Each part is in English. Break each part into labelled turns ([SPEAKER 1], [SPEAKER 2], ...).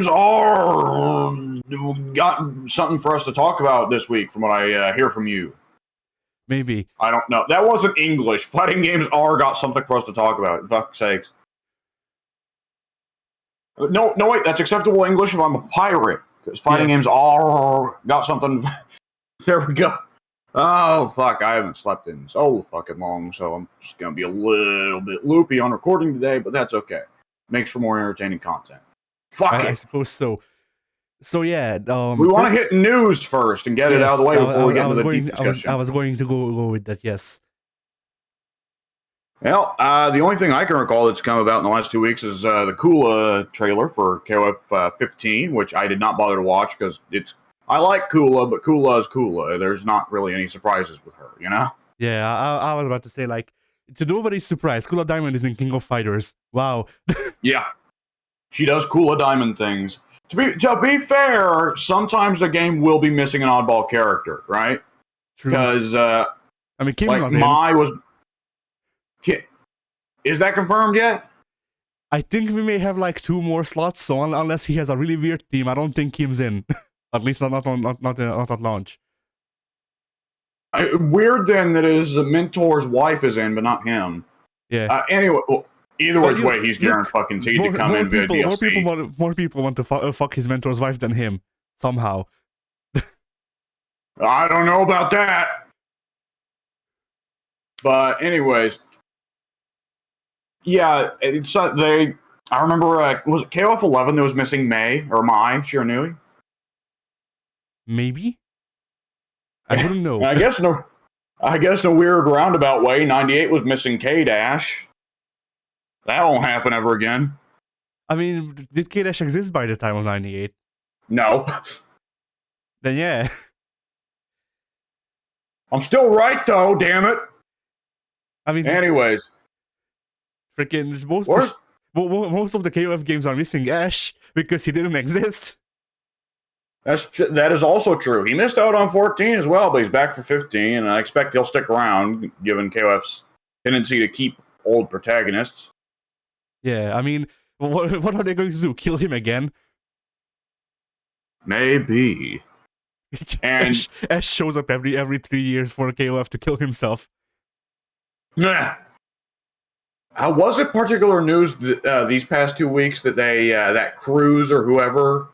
[SPEAKER 1] are got something for us to talk about this week, from what I hear from you.
[SPEAKER 2] Maybe.
[SPEAKER 1] I don't know. That wasn't English. Fighting games are got something for us to talk about. For fuck's sakes. No, wait. That's acceptable English if I'm a pirate. Because fighting games are got something. There we go. Oh, fuck. I haven't slept in so fucking long, so I'm just going to be a little bit loopy on recording today, but that's okay. Makes for more entertaining content. Fuck it.
[SPEAKER 2] I suppose so. So, yeah.
[SPEAKER 1] We want to hit news first and get it out of the way before we get into the deep discussion.
[SPEAKER 2] I was going to go with that, yes.
[SPEAKER 1] Well, the only thing I can recall that's come about in the last 2 weeks is the Kula trailer for KOF 15, which I did not bother to watch because I like Kula, but Kula is Kula. There's not really any surprises with her, you know?
[SPEAKER 2] Yeah, I was about to say, like, to nobody's surprise, Kula Diamond is in King of Fighters. Wow.
[SPEAKER 1] Yeah. She does Kula Diamond things. To be fair, sometimes a game will be missing an oddball character, right?
[SPEAKER 2] True.
[SPEAKER 1] Because,
[SPEAKER 2] I mean, Kim's not in.
[SPEAKER 1] Mai was... Is that confirmed yet?
[SPEAKER 2] I think we may have like 2 more slots, so unless he has a really weird team, I don't think Kim's in. At least not at launch.
[SPEAKER 1] Weird then that his mentor's wife is in, but not him.
[SPEAKER 2] Yeah.
[SPEAKER 1] Anyway, well, either which way, he's guaranteed to come in via DLC.
[SPEAKER 2] More people want to fuck his mentor's wife than him, somehow.
[SPEAKER 1] I don't know about that. But anyways, yeah, I remember, was it KOF 11 that was missing Mai Shiranui?
[SPEAKER 2] Maybe? I wouldn't know.
[SPEAKER 1] I guess in a weird roundabout way, 98 was missing K-Dash. That won't happen ever again.
[SPEAKER 2] I mean, did K-Dash exist by the time of 98?
[SPEAKER 1] No.
[SPEAKER 2] Then yeah.
[SPEAKER 1] I'm still right, though, damn it.
[SPEAKER 2] I mean...
[SPEAKER 1] Anyways.
[SPEAKER 2] Freaking most of the KOF games are missing Ash because he didn't exist.
[SPEAKER 1] That is also true. He missed out on 14 as well, but he's back for 15, and I expect he'll stick around, given KOF's tendency to keep old protagonists.
[SPEAKER 2] Yeah, I mean, what are they going to do? Kill him again?
[SPEAKER 1] Maybe. And
[SPEAKER 2] Ash shows up every 3 years for KOF to kill himself.
[SPEAKER 1] Yeah. Was it particular news that, these past 2 weeks that they that Cruz or whoever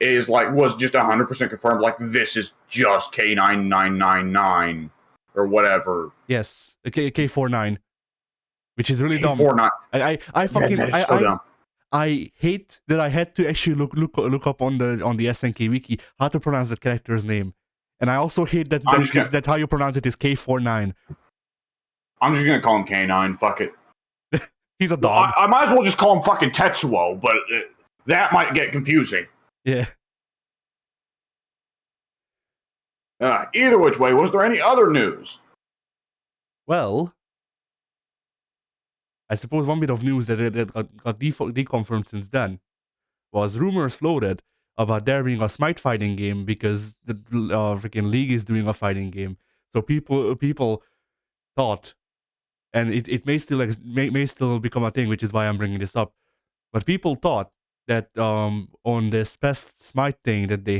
[SPEAKER 1] was just 100% confirmed? Like, this is just K9999 or whatever.
[SPEAKER 2] Yes, K49, which is really dumb.
[SPEAKER 1] K49.
[SPEAKER 2] I fucking
[SPEAKER 1] so dumb.
[SPEAKER 2] I hate that I had to actually look up on the SNK wiki how to pronounce that character's name, and I also hate that how you pronounce it is K49.
[SPEAKER 1] I'm just gonna call him K9. Fuck it.
[SPEAKER 2] He's a dog.
[SPEAKER 1] I might as well just call him fucking Tetsuo, but that might get confusing.
[SPEAKER 2] Yeah.
[SPEAKER 1] Either which way, was there any other news?
[SPEAKER 2] Well, I suppose one bit of news that got deconfirmed since then was rumors floated about there being a Smite fighting game because the freaking League is doing a fighting game. So people thought, and it may still become a thing, which is why I'm bringing this up. But people thought that on this best Smite thing that they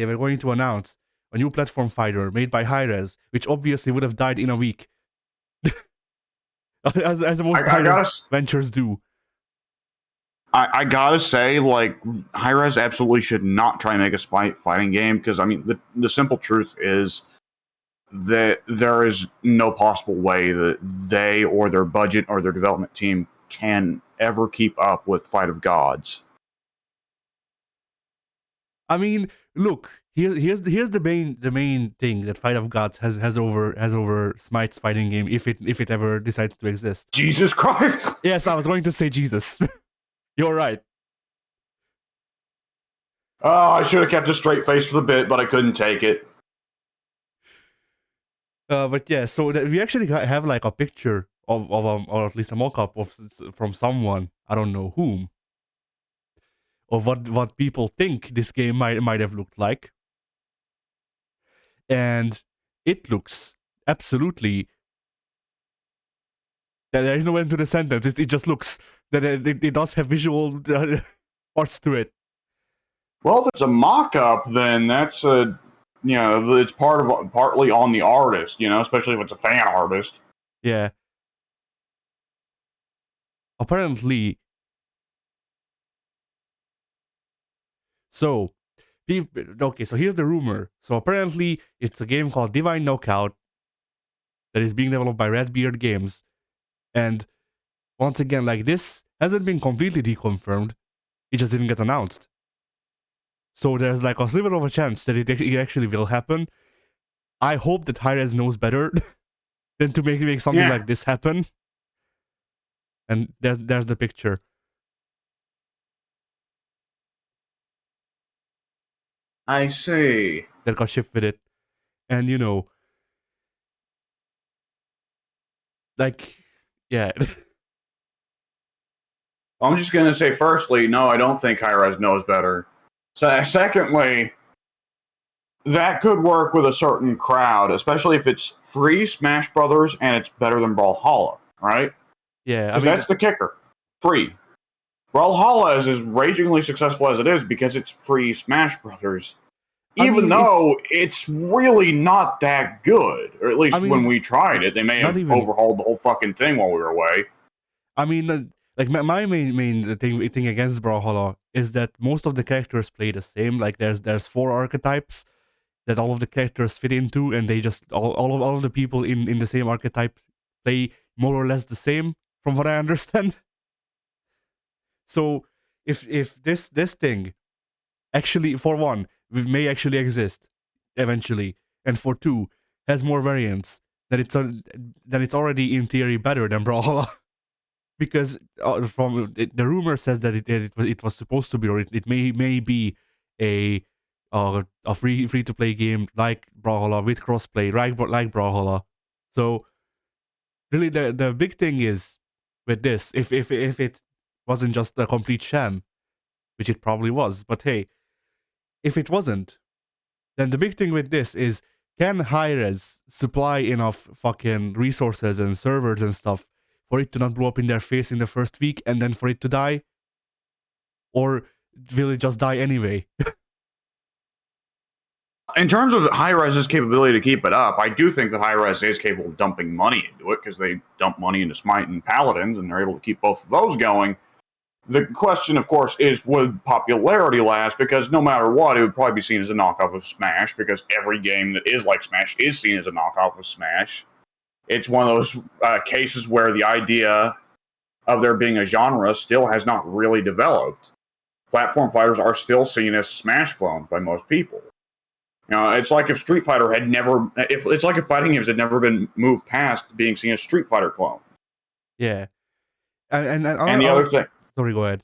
[SPEAKER 2] were going to announce a new platform fighter made by Hi-Rez, which obviously would have died in a week. as most Hi-Rez ventures do.
[SPEAKER 1] I gotta say, like, Hi-Rez absolutely should not try and make a Smite fighting game, because, I mean, the simple truth is that there is no possible way that they or their budget or their development team can ever keep up with Fight of Gods.
[SPEAKER 2] I mean, look, here's the main thing that Fight of Gods has over Smite's fighting game if it ever decides to exist.
[SPEAKER 1] Jesus Christ!
[SPEAKER 2] Yes, I was going to say Jesus. You're right.
[SPEAKER 1] I should have kept a straight face for the bit, but I couldn't take it.
[SPEAKER 2] But yeah, so we actually have like a picture of or at least a mock-up from someone, I don't know whom, of what people think this game might have looked like, and it looks absolutely. There is no end to the sentence. It just looks that it does have visual parts to it.
[SPEAKER 1] Well, if it's a mock-up, then that's a it's partly on the artist, especially if it's a fan artist.
[SPEAKER 2] Yeah. Apparently, so okay, so here's the rumor. So apparently, it's a game called Divine Knockout that is being developed by Redbeard Games, and once again, like, this hasn't been completely deconfirmed. It just didn't get announced. So there's like a sliver of a chance that it actually will happen. I hope that Hi-Rez knows better than to make something like this happen. And there's the picture
[SPEAKER 1] I see.
[SPEAKER 2] that got shipped with it. And like, yeah.
[SPEAKER 1] I'm just gonna say, firstly, no, I don't think Hi-Rez knows better. So, secondly, that could work with a certain crowd, especially if it's free Smash Brothers and it's better than Brawlhalla, right?
[SPEAKER 2] Yeah,
[SPEAKER 1] Because that's the kicker. Free. Brawlhalla is as ragingly successful as it is because it's free Smash Brothers. Even though it's really not that good. Or at least when we tried it. They may have overhauled the whole fucking thing while we were away.
[SPEAKER 2] I mean, like, my main thing against Brawlhalla is that most of the characters play the same. Like, there's 4 archetypes that all of the characters fit into, and they just all of the people in the same archetype play more or less the same, from what I understand. So if this thing actually, for one, may actually exist eventually, and for 2, has more variants, then it's already in theory better than Brawlhalla. Because from the rumor says that it was supposed to be, or it may be a free to play game like Brawlhalla with crossplay, like Brawlhalla. So really, the big thing is with this, if it wasn't just a complete sham, which it probably was, but hey, if it wasn't, then the big thing with this is, can Hi-Rez supply enough fucking resources and servers and stuff for it to not blow up in their face in the first week and then for it to die? Or will it just die anyway?
[SPEAKER 1] In terms of Hi-Rez's capability to keep it up, I do think that Hi-Rez is capable of dumping money into it because they dump money into Smite and Paladins and they're able to keep both of those going. The question, of course, is would popularity last? Because no matter what, it would probably be seen as a knockoff of Smash because every game that is like Smash is seen as a knockoff of Smash. It's one of those cases where the idea of there being a genre still has not really developed. Platform fighters are still seen as Smash clones by most people. It's like if Street Fighter had never, it's like if fighting games had never been moved past being seen as Street Fighter clones.
[SPEAKER 2] Yeah, and
[SPEAKER 1] the other thing.
[SPEAKER 2] Sorry, go ahead.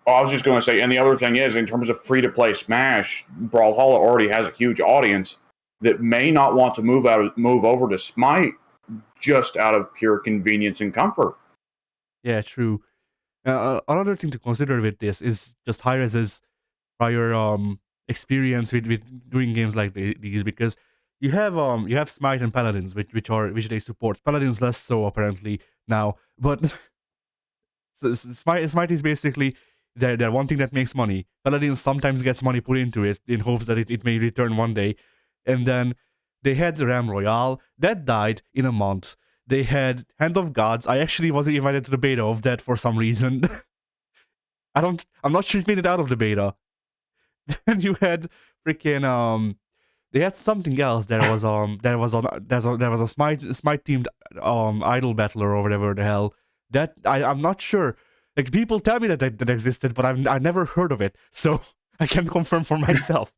[SPEAKER 1] Oh, I was just going to say, and the other thing is, in terms of free to play Smash, Brawlhalla already has a huge audience that may not want to move over to Smite just out of pure convenience and comfort.
[SPEAKER 2] Yeah, true. Another thing to consider with this is just Hi-Rez's prior experience with doing games like these, because you have Smite and Paladins, which they support. Paladins less so apparently now, but Smite is basically they're one thing that makes money. Paladins sometimes gets money put into it in hopes that it may return one day, and then they had the Ram Royale that died in a month. They had Hand of Gods. I actually wasn't invited to the beta of that for some reason. I'm not sure it made it out of the beta. Then you had freaking they had something else. There was a Smite themed idol battler or whatever the hell. That I'm not sure. Like, people tell me that existed, but I've never heard of it, so I can't confirm for myself.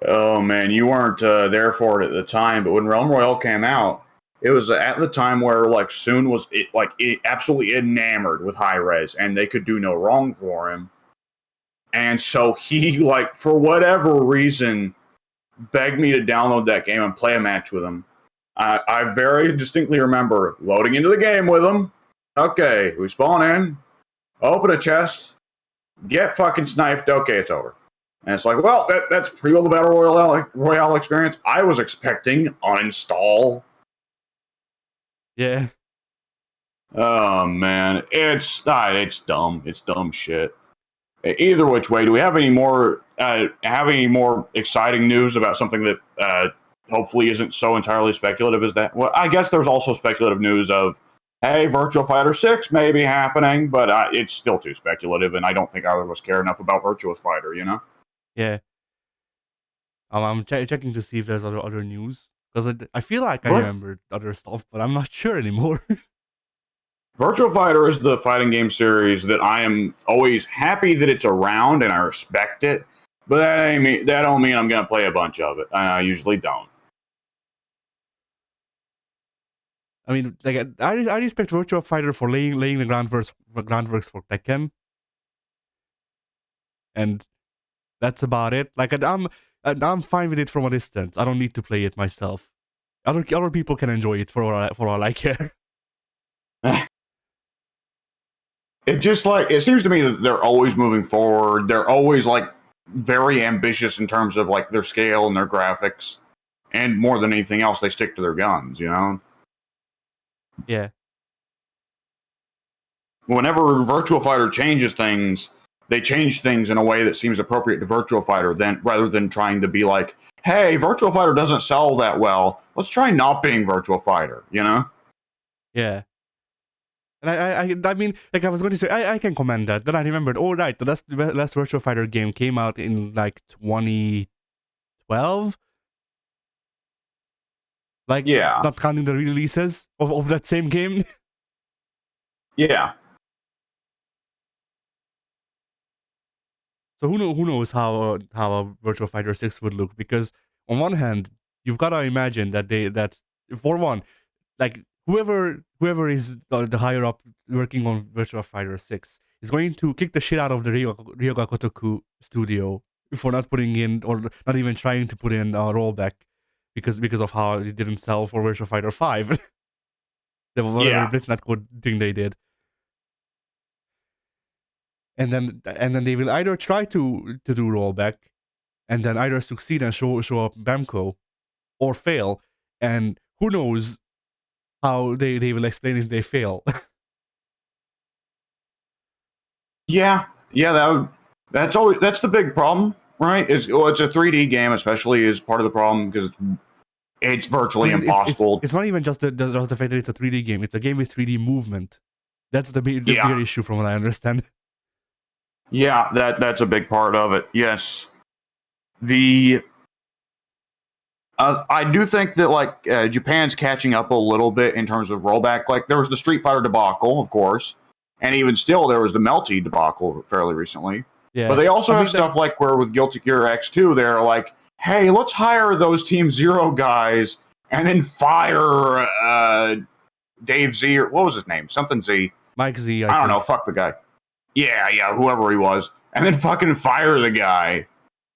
[SPEAKER 1] Oh man, you weren't there for it at the time, but when Realm Royale came out, it was at the time where like Soon was absolutely enamored with Hi-Rez, and they could do no wrong for him. And so he, like, for whatever reason, begged me to download that game and play a match with him. I very distinctly remember loading into the game with him. Okay, we spawn in, open a chest, get fucking sniped. Okay, it's over. And it's like, well, that's pretty well the Battle Royale experience. I was expecting uninstall.
[SPEAKER 2] Yeah.
[SPEAKER 1] Oh man, it's dumb. It's dumb shit. either which way, do we have any more exciting news about something that hopefully isn't so entirely speculative as that? Well, I guess there's also speculative news of, hey, Virtua Fighter 6 may be happening, but it's still too speculative, and I don't think either of us care enough about Virtua Fighter, you know?
[SPEAKER 2] Yeah. I'm checking to see if there's other news because I feel like I
[SPEAKER 1] Vir-
[SPEAKER 2] remember other stuff, but I'm not sure anymore.
[SPEAKER 1] Virtua Fighter is the fighting game series that I am always happy that it's around and I respect it, but that don't mean I'm going to play a bunch of it. I usually don't.
[SPEAKER 2] I mean, like I respect Virtua Fighter for laying the groundworks for Tekken, and that's about it. Like I'm fine with it from a distance. I don't need to play it myself. Other people can enjoy it for all I care.
[SPEAKER 1] It just like it seems to me that they're always moving forward. They're always like very ambitious in terms of like their scale and their graphics, and more than anything else, they stick to their guns. You know,
[SPEAKER 2] Yeah.
[SPEAKER 1] whenever Virtua Fighter changes things, they change things in a way that seems appropriate to Virtua Fighter, then rather than trying to be like, "Hey, Virtua Fighter doesn't sell that well. Let's try not being Virtua Fighter." You know?
[SPEAKER 2] Yeah. And I mean, like I was going to say, I can commend that. Then I remembered, oh right, the last Virtua Fighter game came out in like 2012. Like,
[SPEAKER 1] Yeah,
[SPEAKER 2] not counting the releases of that same game.
[SPEAKER 1] yeah.
[SPEAKER 2] So who knows how a Virtua Fighter 6 would look? Because on one hand, you've got to imagine that for one, like whoever is the higher up working on Virtua Fighter 6 is going to kick the shit out of the Ryoga Kotoku studio for not putting in or not even trying to put in a rollback because of how it didn't sell for Virtua Fighter 5. The whatever
[SPEAKER 1] Yeah.
[SPEAKER 2] Blitz code thing they did. And then they will either try to do rollback and then either succeed and show up Bamco or fail, and who knows how they will explain if they fail.
[SPEAKER 1] Yeah, that's the big problem, right? It's a 3D game, especially is part of the problem because it's virtually impossible.
[SPEAKER 2] It's not even just the fact that it's a 3D game. It's a game with 3D movement. That's the
[SPEAKER 1] Yeah.
[SPEAKER 2] bigger issue from what I understand.
[SPEAKER 1] Yeah, that's a big part of it. Yes, the I do think that like Japan's catching up a little bit in terms of rollback. Like there was the Street Fighter debacle, of course, and even still there was the Melty debacle fairly recently.
[SPEAKER 2] Yeah,
[SPEAKER 1] but they also have stuff like where with Guilty Gear X2, they're like, hey, let's hire those Team Zero guys and then fire Dave Z or what was his name? Something Z.
[SPEAKER 2] Mike Z.
[SPEAKER 1] I don't know. Fuck the guy. Yeah, whoever he was, and then fucking fire the guy.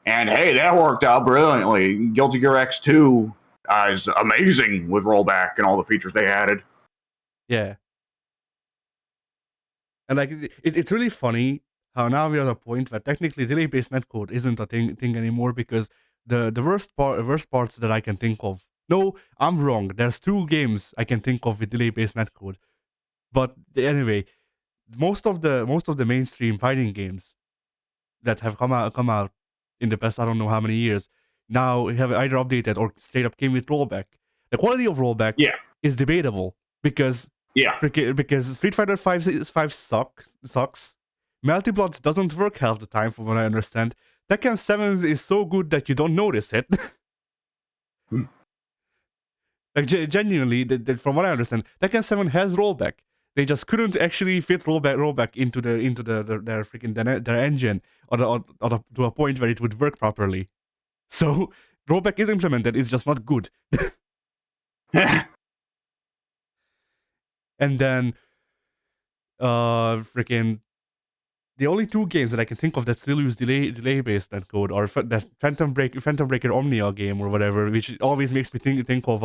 [SPEAKER 1] And hey, that worked out brilliantly. Guilty Gear X2 is amazing with rollback and all the features they added.
[SPEAKER 2] Yeah. And like it's really funny how now we're at a point where technically delay-based netcode isn't a thing anymore because the worst parts that I can think of. No, I'm wrong. There's 2 games I can think of with delay-based netcode. But anyway, most of the mainstream fighting games that have come out in the past I don't know how many years now have either updated or straight up came with rollback. The quality of rollback is debatable because Street Fighter 5 sucks. Melty Bloods doesn't work half the time from what I understand. Tekken 7 is so good that you don't notice it. Like genuinely, from what I understand, Tekken 7 has rollback. They just couldn't actually fit rollback into their freaking their engine or to a point where it would work properly. So rollback is implemented. It's just not good. And then, freaking the only 2 games that I can think of that still use delay based netcode are that Phantom Breaker Omnia game or whatever, which always makes me think of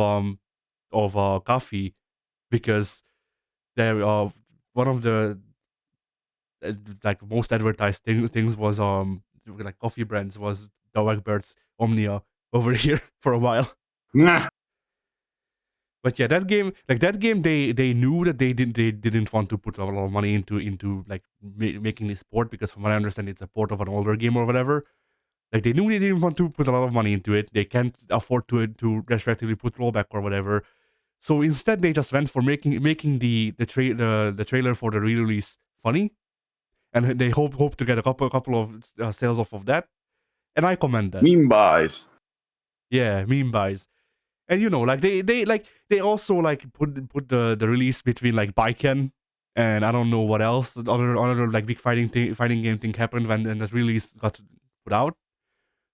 [SPEAKER 2] Coffee because they're one of the like most advertised things was like coffee brands was Dog Bird's Omnia over here for a while.
[SPEAKER 1] Nah.
[SPEAKER 2] But yeah, that game, they knew that they didn't want to put a lot of money into like making this port, because from what I understand, it's a port of an older game or whatever. Like they knew they didn't want to put a lot of money into it. They can't afford to retroactively put rollback or whatever. So instead, they just went for making the trailer for the re-release funny, and they hope to get a couple of sales off of that. And I commend that.
[SPEAKER 1] Meme buys.
[SPEAKER 2] Yeah, meme buys. And like they also like put the release between like Baiken and I don't know what else, other like big fighting game thing happened when the release got put out.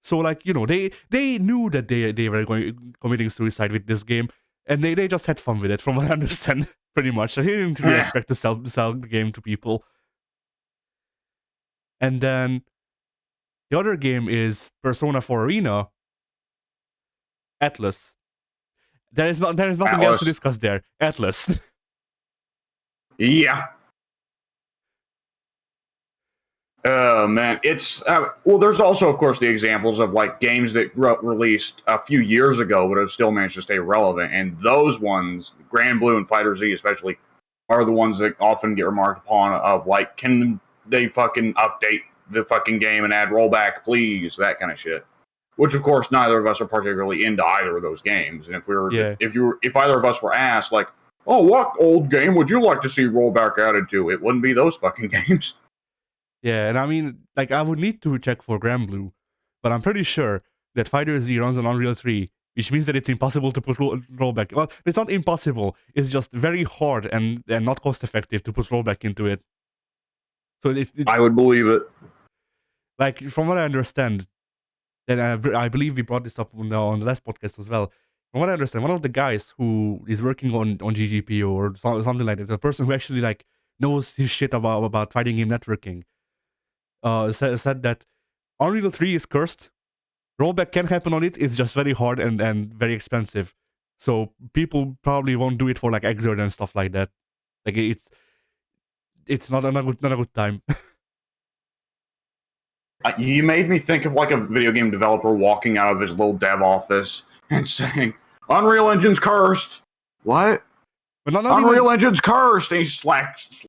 [SPEAKER 2] So like they knew that they were committing suicide with this game, and they just had fun with it, from what I understand. Pretty much, they didn't really expect to sell the game to people. And then the other game is Persona 4 Arena, Atlas. There is nothing else to
[SPEAKER 1] Atlas.
[SPEAKER 2] discuss there. Atlas.
[SPEAKER 1] Yeah. Oh man, it's well. There's also, of course, the examples of like games that released a few years ago but have still managed to stay relevant, and those ones, Grand Blue and Fighter Z especially, are the ones that often get remarked upon. Of like, can they fucking update the fucking game and add rollback, please? That kind of shit. Which, of course, neither of us are particularly into either of those games. And if we were,
[SPEAKER 2] Yeah.
[SPEAKER 1] if either of us were asked, like, oh, what old game would you like to see rollback added to? It wouldn't be those fucking games.
[SPEAKER 2] Yeah, and I mean, like, I would need to check for Grand Blue, but I'm pretty sure that Fighter Z runs on Unreal 3, which means that it's impossible to put rollback. Well, it's not impossible. It's just very hard and not cost effective to put rollback into it. So
[SPEAKER 1] I would believe it.
[SPEAKER 2] Like, from what I understand, and I believe we brought this up on the last podcast as well. From what I understand, one of the guys who is working on GGP or something like that, the person who actually like knows his shit about fighting game networking, said that Unreal 3 is cursed. Rollback can happen on it. It's just very hard and very expensive. So people probably won't do it for like Exert and stuff like that. Like it's not a good time.
[SPEAKER 1] You made me think of like a video game developer walking out of his little dev office and saying, Unreal Engine's cursed. What?
[SPEAKER 2] But not
[SPEAKER 1] Unreal
[SPEAKER 2] even...
[SPEAKER 1] Engine's cursed. And he slides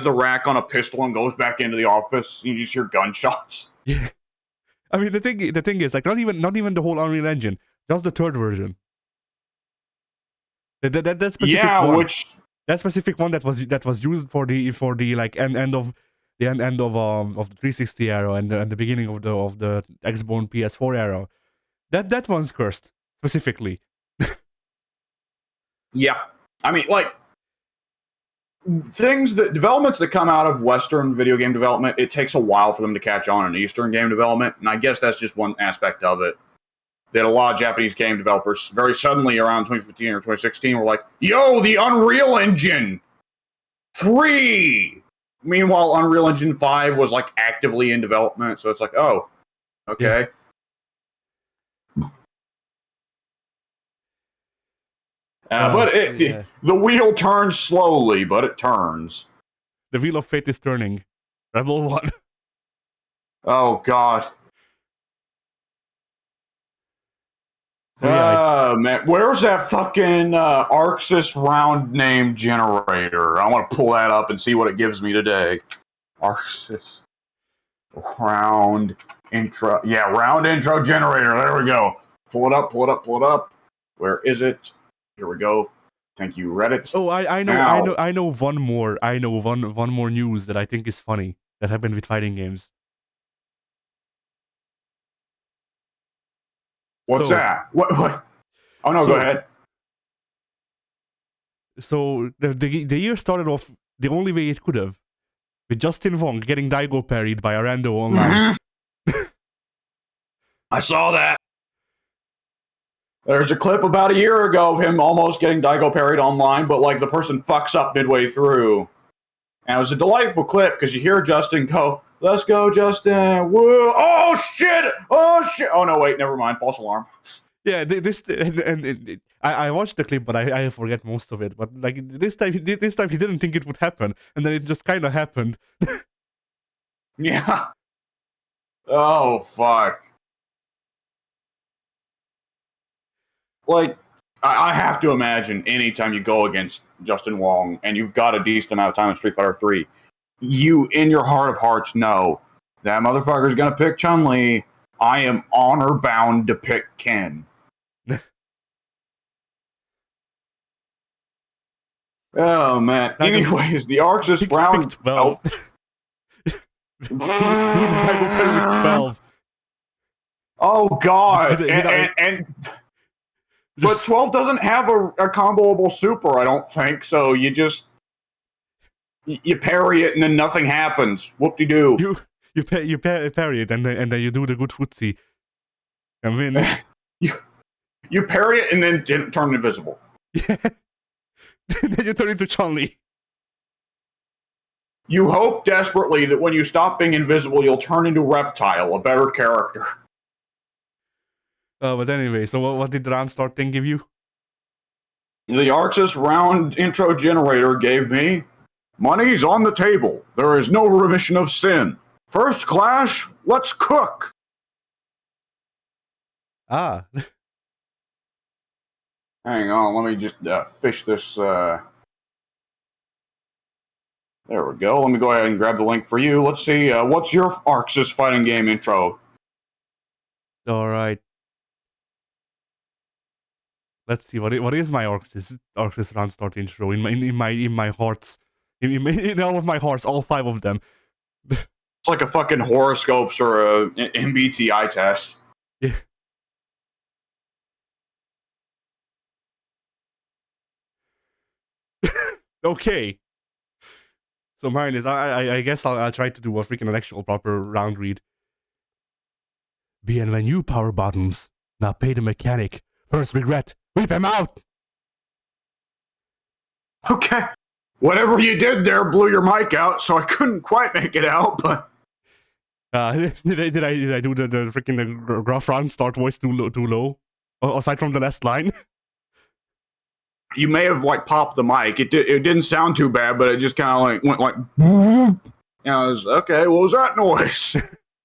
[SPEAKER 1] the rack on a pistol and goes back into the office. You just hear gunshots.
[SPEAKER 2] Yeah. I mean, the thing is, like, not even the whole Unreal Engine, just the third version. That specific one. That specific one that was used for the like end of the 360 era and the beginning of the Xbox PS4 era. That one's cursed specifically.
[SPEAKER 1] Yeah, I mean, like developments that come out of Western video game development, it takes a while for them to catch on in Eastern game development, and I guess that's just one aspect of it. That a lot of Japanese game developers very suddenly around 2015 or 2016 were like, yo, the Unreal Engine 3! Meanwhile, Unreal Engine 5 was like actively in development, so it's like, oh, okay.
[SPEAKER 2] Yeah.
[SPEAKER 1] But the wheel turns slowly, but it turns.
[SPEAKER 2] The wheel of fate is turning. Rebel 1.
[SPEAKER 1] Oh, God.
[SPEAKER 2] So, yeah,
[SPEAKER 1] man, where's that fucking Arxis round name generator? I want to pull that up and see what it gives me today. Arxis round intro. Yeah, round intro generator. There we go. Pull it up. Where is it? Here we go. Thank you, Reddit.
[SPEAKER 2] Oh, I know one more. I know one more news that I think is funny that happened with fighting games.
[SPEAKER 1] What's that? What? Oh no, go ahead.
[SPEAKER 2] So the year started off the only way it could have, with Justin Wong getting Daigo parried by Arando online.
[SPEAKER 1] Mm-hmm. I saw that. There's a clip about a year ago of him almost getting Daigo parried online, but like the person fucks up midway through. And it was a delightful clip because you hear Justin go, "Let's go, Justin! Whoa! Oh shit! Oh shit! Oh no, wait, never mind. False alarm."
[SPEAKER 2] Yeah, I watched the clip, but I forget most of it. But like this time he didn't think it would happen, and then it just kind of happened.
[SPEAKER 1] Yeah. Oh fuck. Like, I have to imagine anytime you go against Justin Wong and you've got a decent amount of time in Street Fighter 3, you, in your heart of hearts, know that motherfucker's going to pick Chun-Li. I am honor bound to pick Ken. Oh, man. Anyways, the Arxis round...
[SPEAKER 2] 12. Who decided to play with 12?
[SPEAKER 1] Oh, God. But 12 doesn't have a comboable super, I don't think, so you just... You parry it and then nothing happens. Whoop-de-doo.
[SPEAKER 2] You parry it and then you do the good footsie. And win.
[SPEAKER 1] You parry it and then turn invisible.
[SPEAKER 2] Yeah. Then you turn into Chun-Li.
[SPEAKER 1] You hope desperately that when you stop being invisible, you'll turn into Reptile, a better character.
[SPEAKER 2] But anyway, so what did the round start thing give you?
[SPEAKER 1] The Arxis round intro generator gave me... Money's on the table. There is no remission of sin. First clash, let's cook.
[SPEAKER 2] Ah.
[SPEAKER 1] Hang on, let me just fish this. There we go. Let me go ahead and grab the link for you. Let's see. What's your Arxis fighting game intro?
[SPEAKER 2] All right. Let's see. What is my Arxis round start intro in my hearts? In all of my hearts, all 5 of them.
[SPEAKER 1] It's like a fucking horoscopes or a MBTI test.
[SPEAKER 2] Yeah. Okay. So mine is I guess I'll try to do a freaking actual proper round read. Bienvenue, power bottoms. Now pay the mechanic. First regret. Whip him out.
[SPEAKER 1] Okay. Whatever you did there blew your mic out, so I couldn't quite make it out, but...
[SPEAKER 2] Did I do the freaking gruff round start voice too low? Aside from the last line?
[SPEAKER 1] You may have, like, popped the mic. It didn't sound too bad, but it just kind of, like, went like... And I was, okay, what was that noise?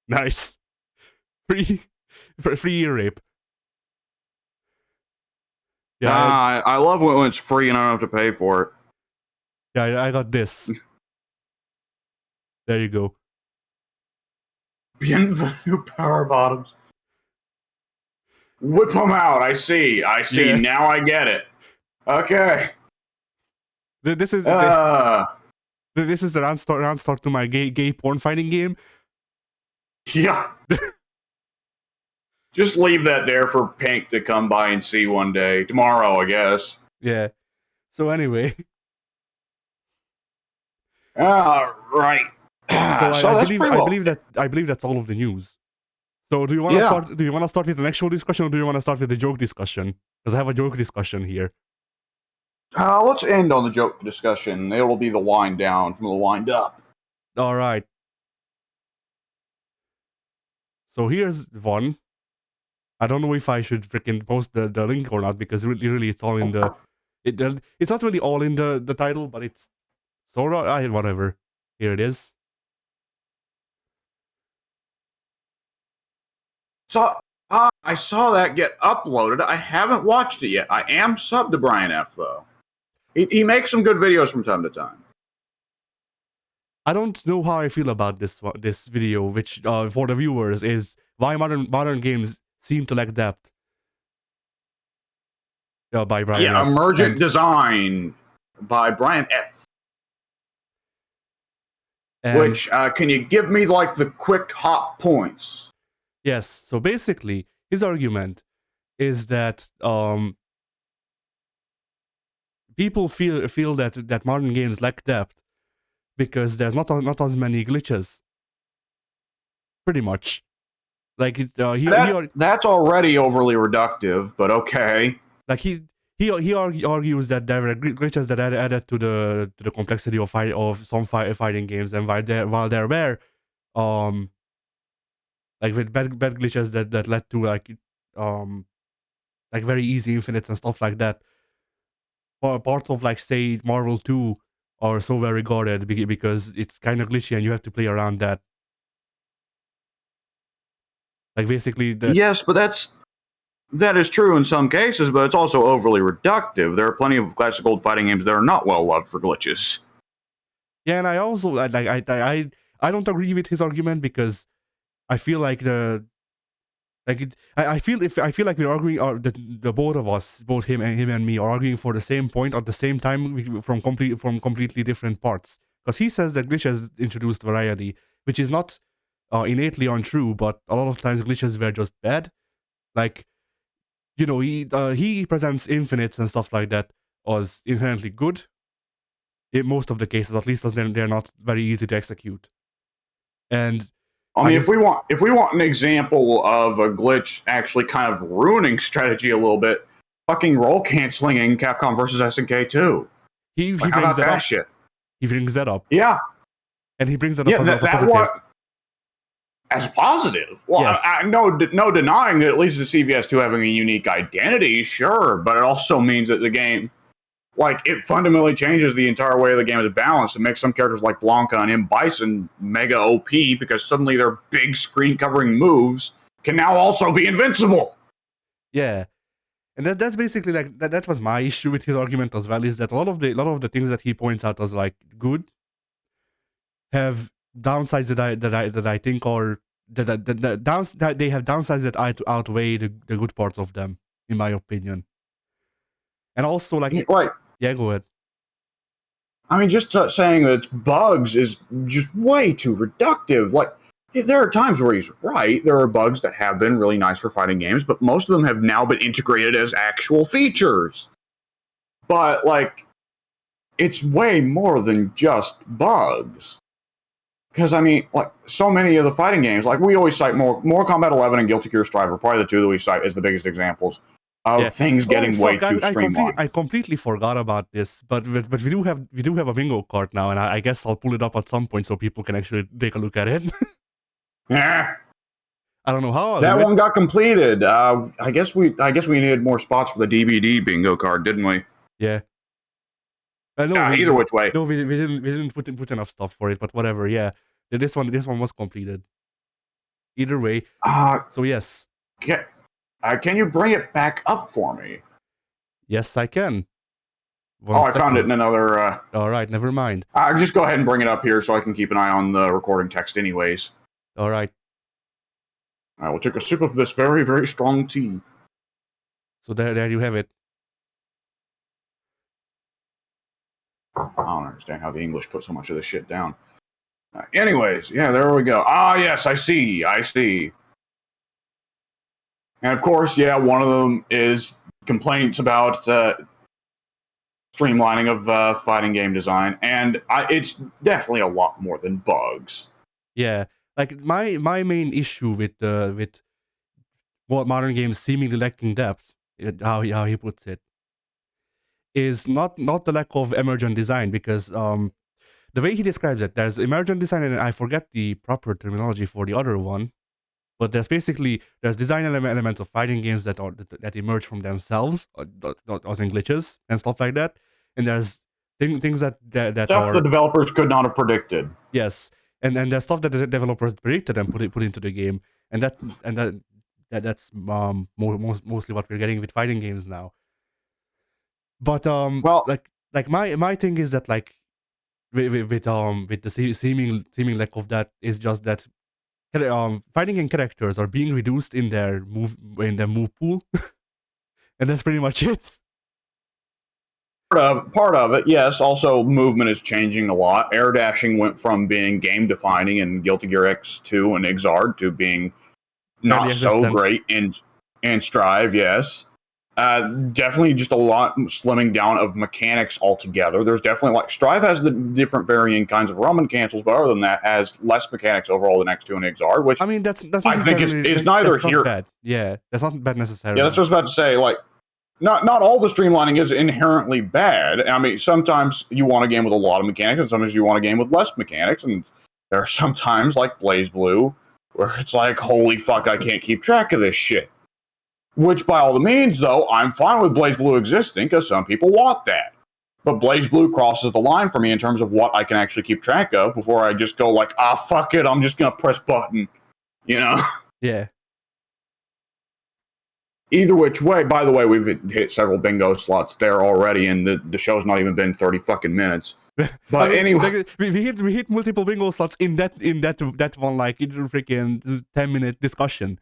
[SPEAKER 2] Nice. Free ear rape.
[SPEAKER 1] Yeah, I love when it's free and I don't have to pay for it.
[SPEAKER 2] Yeah, I got this. There you go.
[SPEAKER 1] Bienvenue, power bottoms. Whip them out. I see. Yeah. Now I get it. Okay.
[SPEAKER 2] This is this is the round start to my gay porn fighting game.
[SPEAKER 1] Yeah. Just leave that there for Pink to come by and see one day. Tomorrow, I guess.
[SPEAKER 2] Yeah. So anyway.
[SPEAKER 1] Right.
[SPEAKER 2] I believe that's all of the news. So do you want to start? Do you want to start with an actual discussion, or do you want to start with the joke discussion? Because I have a joke discussion here.
[SPEAKER 1] Let's end on the joke discussion. It will be the wind down from the wind up.
[SPEAKER 2] All right. So here's one. I don't know if I should freaking post the link or not, because really it's all in the... It's not really all in the title, but it's sort of... whatever. Here it is.
[SPEAKER 1] So, I saw that get uploaded. I haven't watched it yet. I am subbed to Brian F, though. He makes some good videos from time to time.
[SPEAKER 2] I don't know how I feel about this video, which, for the viewers, is why modern games seem to lack depth. By Brian F.
[SPEAKER 1] Yeah, Emergent Design by Brian F. Which, can you give me, like, the quick hot points?
[SPEAKER 2] Yes, so basically, his argument is that people feel that modern games lack depth because there's not as many glitches. Pretty much. Like,
[SPEAKER 1] that's already overly reductive, but okay.
[SPEAKER 2] Like, he argues that there were glitches that added to the complexity of some fighting games, and while there were like with bad glitches that led to like very easy infinites and stuff like that. Parts of, like, say, Marvel 2 are so very guarded because it's kind of glitchy and you have to play around that. Like, basically...
[SPEAKER 1] Yes, but that's that is true in some cases, but it's also overly reductive. There are plenty of classic old fighting games that are not well loved for glitches.
[SPEAKER 2] Yeah, and I also I don't agree with his argument because I feel like I feel like we're arguing, the both of us, both him and me, are arguing for the same point at the same time from completely different parts. Because he says that glitches introduced variety, which is not innately untrue, but a lot of times glitches were just bad. Like, he presents infinites and stuff like that as inherently good. In most of the cases, at least, as they're not very easy to execute. And
[SPEAKER 1] I mean, if we want an example of a glitch actually kind of ruining strategy a little bit, fucking roll canceling in Capcom versus SNK 2.
[SPEAKER 2] he
[SPEAKER 1] Like, how
[SPEAKER 2] brings
[SPEAKER 1] about
[SPEAKER 2] that
[SPEAKER 1] that
[SPEAKER 2] up.
[SPEAKER 1] shit?
[SPEAKER 2] He brings that up.
[SPEAKER 1] Yeah,
[SPEAKER 2] And he brings that up
[SPEAKER 1] yeah,
[SPEAKER 2] as a
[SPEAKER 1] that
[SPEAKER 2] positive.
[SPEAKER 1] one as positive. Well,
[SPEAKER 2] Yes.
[SPEAKER 1] no denying that at least the CVS2 having a unique identity, sure, but it also means that the game, like, it fundamentally changes the entire way the game is balanced. It makes some characters like Blanca and M. Bison mega OP because suddenly their big screen covering moves can now also be invincible.
[SPEAKER 2] Yeah. And that's basically like that was my issue with his argument as well, is that a lot of the things that he points out as like good have downsides that I think are that they have downsides that outweigh the good parts of them, in my opinion. And also, like, yeah, go ahead.
[SPEAKER 1] I mean, just saying that it's bugs is just way too reductive. Like, there are times where he's right. There are bugs that have been really nice for fighting games, but most of them have now been integrated as actual features. But, like, it's way more than just bugs. Because, I mean, like, so many of the fighting games, like, we always cite Mortal Kombat 11 and Guilty Gear Strive are probably the two that we cite as the biggest examples of things getting way too streamlined.
[SPEAKER 2] I completely forgot about this, but we do have a bingo card now, and I guess I'll pull it up at some point so people can actually take a look at it.
[SPEAKER 1] Yeah.
[SPEAKER 2] I don't know how
[SPEAKER 1] that one got completed. I guess we needed more spots for the DVD bingo card, didn't we?
[SPEAKER 2] Yeah. No,
[SPEAKER 1] either which way.
[SPEAKER 2] No, we didn't put enough stuff for it, but whatever. Yeah, this one was completed. Either way. So yes.
[SPEAKER 1] Can you bring it back up for me?
[SPEAKER 2] Yes, I can.
[SPEAKER 1] I found it in another.
[SPEAKER 2] All right, never mind.
[SPEAKER 1] Just go ahead and bring it up here so I can keep an eye on the recording text, anyways.
[SPEAKER 2] All right.
[SPEAKER 1] I will take a sip of this very, very strong tea.
[SPEAKER 2] So there you have it.
[SPEAKER 1] I don't understand how the English put so much of this shit down. Anyways, yeah, there we go. Yes, I see. And of course, yeah, one of them is complaints about streamlining of fighting game design, and it's definitely a lot more than bugs.
[SPEAKER 2] Yeah, like my main issue with what modern games seemingly lacking depth, how he puts it, is not the lack of emergent design, because the way he describes it, there's emergent design, and I forget the proper terminology for the other one, but there's design elements of fighting games that emerge from themselves, as in glitches and stuff like that, and there's things that
[SPEAKER 1] stuff the developers could not have predicted.
[SPEAKER 2] Yes, and there's stuff that the developers predicted and put into the game, and that's mostly what we're getting with fighting games now. But like my thing is that, like, with the seeming lack of that, is just that fighting game characters are being reduced in their move pool, and that's pretty much it.
[SPEAKER 1] Part of it, yes. Also, movement is changing a lot. Air dashing went from being game defining in Guilty Gear X2 and Exard to being not so great in Strive. Yes, definitely just a lot slimming down of mechanics altogether. There's definitely, like, Strive has the different varying kinds of run cancels, but other than that, has less mechanics overall than X2 and Exard. Which,
[SPEAKER 2] I mean, that's
[SPEAKER 1] I think is neither here.
[SPEAKER 2] Bad. Yeah, that's not bad necessarily.
[SPEAKER 1] Yeah, that's what I was about to say. Like, not all the streamlining is inherently bad. I mean, sometimes you want a game with a lot of mechanics, and sometimes you want a game with less mechanics. And there are sometimes, like BlazBlue, where it's like, holy fuck, I can't keep track of this shit. Which, by all the means, though, I'm fine with BlazBlue existing, because some people want that. But BlazBlue crosses the line for me in terms of what I can actually keep track of before I just go like, fuck it, I'm just going to press button. You know?
[SPEAKER 2] Yeah.
[SPEAKER 1] Either which way, by the way, we've hit several bingo slots there already, and the show's not even been 30 fucking minutes. But anyway,
[SPEAKER 2] like, we hit multiple bingo slots in that one, like it's a freaking 10-minute discussion.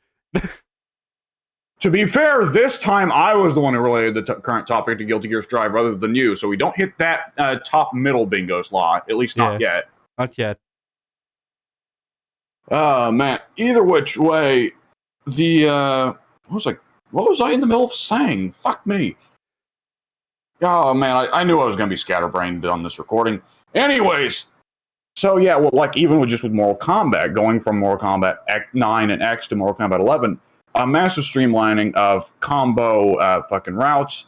[SPEAKER 1] To be fair, this time I was the one who related the current topic to Guilty Gear Strive rather than you, so we don't hit that top middle bingo slot, at least not yet.
[SPEAKER 2] Not yet.
[SPEAKER 1] Man, either which way, what was I in the middle of saying? Fuck me. Oh man, I knew I was going to be scatterbrained on this recording. Anyways, so yeah, well, like even with Mortal Kombat, going from Mortal Kombat 9 and X to Mortal Kombat 11, a massive streamlining of combo fucking routes,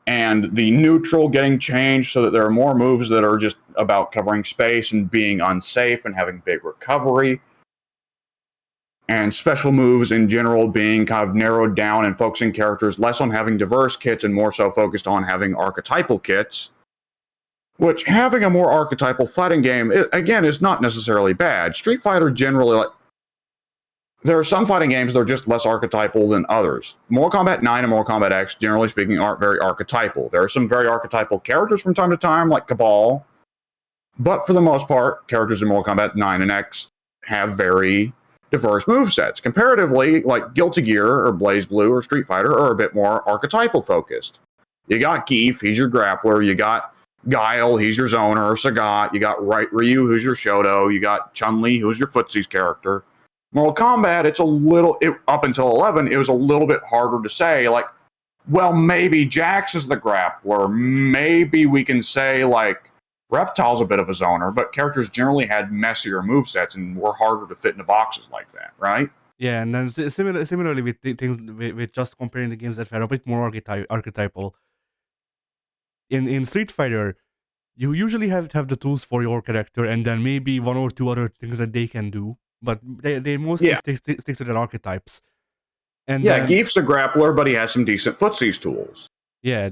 [SPEAKER 1] and the neutral getting changed so that there are more moves that are just about covering space and being unsafe and having big recovery, and special moves in general being kind of narrowed down and focusing characters less on having diverse kits and more so focused on having archetypal kits, which having a more archetypal fighting game, again, is not necessarily bad. Street Fighter generally, like, there are some fighting games that are just less archetypal than others. Mortal Kombat 9 and Mortal Kombat X, generally speaking, aren't very archetypal. There are some very archetypal characters from time to time, like Cabal, but for the most part, characters in Mortal Kombat 9 and X have very diverse movesets. Comparatively, like Guilty Gear or BlazBlue or Street Fighter are a bit more archetypal focused. You got Geef, he's your grappler. You got Guile, he's your zoner. Sagat, you got Ryu, who's your Shoto. You got Chun-Li, who's your footsies character. Mortal Kombat, up until 11, it was a little bit harder to say, like, well, maybe Jax is the grappler. Maybe we can say, like, Reptile's a bit of a zoner, but characters generally had messier movesets and were harder to fit into boxes like that, right?
[SPEAKER 2] Yeah, and then similarly with things with just comparing the games that were a bit more archetypal. In Street Fighter, you usually have the tools for your character, and then maybe one or two other things that they can do, but they mostly stick to their archetypes. And
[SPEAKER 1] yeah, Geef's a grappler, but he has some decent footsies tools.
[SPEAKER 2] Yeah,